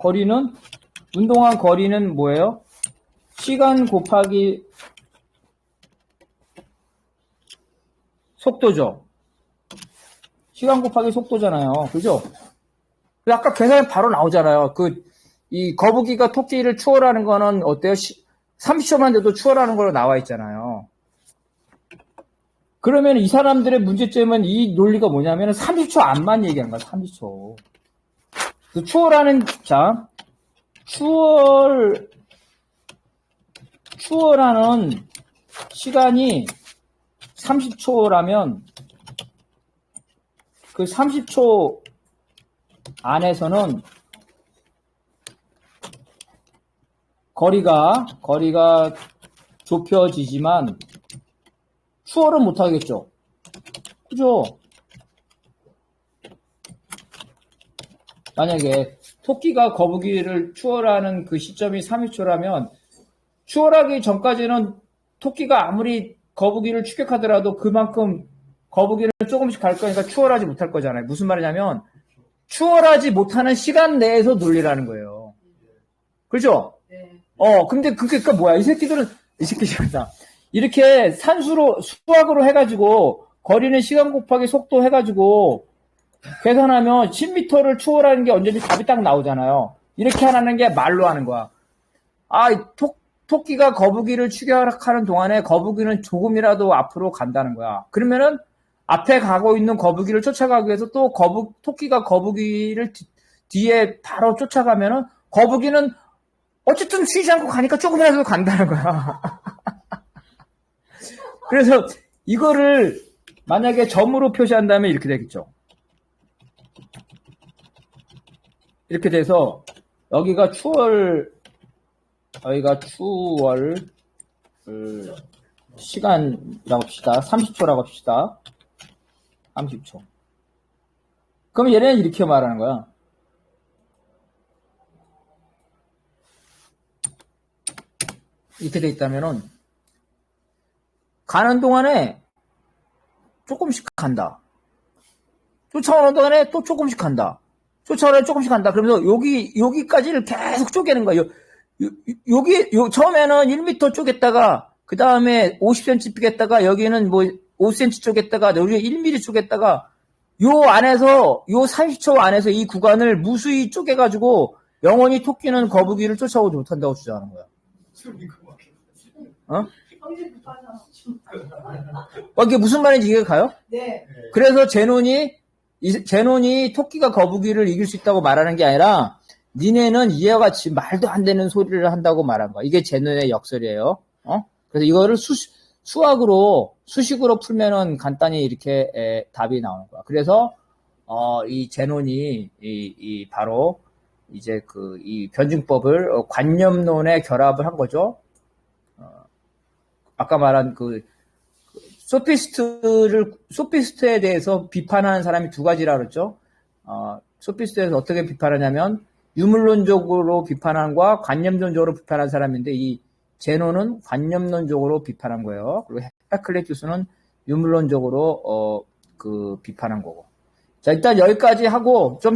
운동한 거리는 뭐예요? 시간 곱하기 속도죠. 시간 곱하기 속도잖아요. 그죠? 아까 계산이 바로 나오잖아요. 이 거북이가 토끼를 추월하는 거는 어때요? 30초만 돼도 추월하는 걸로 나와 있잖아요. 그러면 이 사람들의 문제점은 이 논리가 뭐냐면 30초 안만 얘기하는 거야. 30초. 추월하는 시간이 30초라면 그 30초 안에서는 거리가 좁혀지지만 추월은 못하겠죠. 그죠? 만약에 토끼가 거북이를 추월하는 그 시점이 30초라면 추월하기 전까지는 토끼가 아무리 거북이를 추격하더라도 그만큼 거북이를 조금씩 갈 거니까 추월하지 못할 거잖아요. 무슨 말이냐면 추월하지 못하는 시간 내에서 논리라는 거예요. 그죠? 네. 근데 그러니까 뭐야? 이 새끼들은 이렇게 수학으로 해가지고 거리는 시간 곱하기 속도 해가지고 계산하면 10m를 추월하는 게 언제든지 답이 딱 나오잖아요. 이렇게 하는 게 말로 하는 거야. 토끼가 거북이를 추격하는 동안에 거북이는 조금이라도 앞으로 간다는 거야. 그러면은 앞에 가고 있는 거북이를 쫓아가기 위해서 또 토끼가 거북이를 뒤에 바로 쫓아가면은 거북이는 어쨌든 쉬지 않고 가니까 조금이라도 간다는 거야. 그래서 이거를 만약에 점으로 표시한다면 이렇게 되겠죠. 이렇게 돼서 여기가 추월 시간이라고 합시다. 30초라고 합시다. 30초. 그럼 얘네는 이렇게 말하는 거야. 이렇게 돼 있다면은, 가는 동안에 조금씩 간다. 쫓아오는 동안에 또 조금씩 간다. 쫓아오는 조금씩 간다. 그러면서 여기까지를 계속 쪼개는 거야. 처음에는 1m 쪼갰다가, 그 다음에 50cm 쪼갰다가, 여기는 뭐 5cm 쪼갰다가, 여기 1mm 쪼갰다가, 요 안에서, 요 30초 안에서 이 구간을 무수히 쪼개가지고, 영원히 토끼는 거북이를 쫓아오지 못한다고 주장하는 거야. 어? 형님 급하잖아. 이게 무슨 말인지 이해가 가요? 네. 그래서 제논이 토끼가 거북이를 이길 수 있다고 말하는 게 아니라, 니네는 이와 같이 말도 안 되는 소리를 한다고 말한 거야. 이게 제논의 역설이에요. 그래서 이거를 수식으로 풀면은 간단히 이렇게 답이 나오는 거야. 그래서, 이 제논이, 바로, 이제 이 변증법을 관념론에 결합을 한 거죠. 아까 말한 소피스트에 대해서 비판하는 사람이 두 가지라 그랬죠. 소피스트에서 어떻게 비판하냐면, 유물론적으로 비판한과 관념론적으로 비판한 사람인데, 이 제논은 관념론적으로 비판한 거예요. 그리고 헤라클레이투스는 유물론적으로 비판한 거고. 자, 일단 여기까지 하고 좀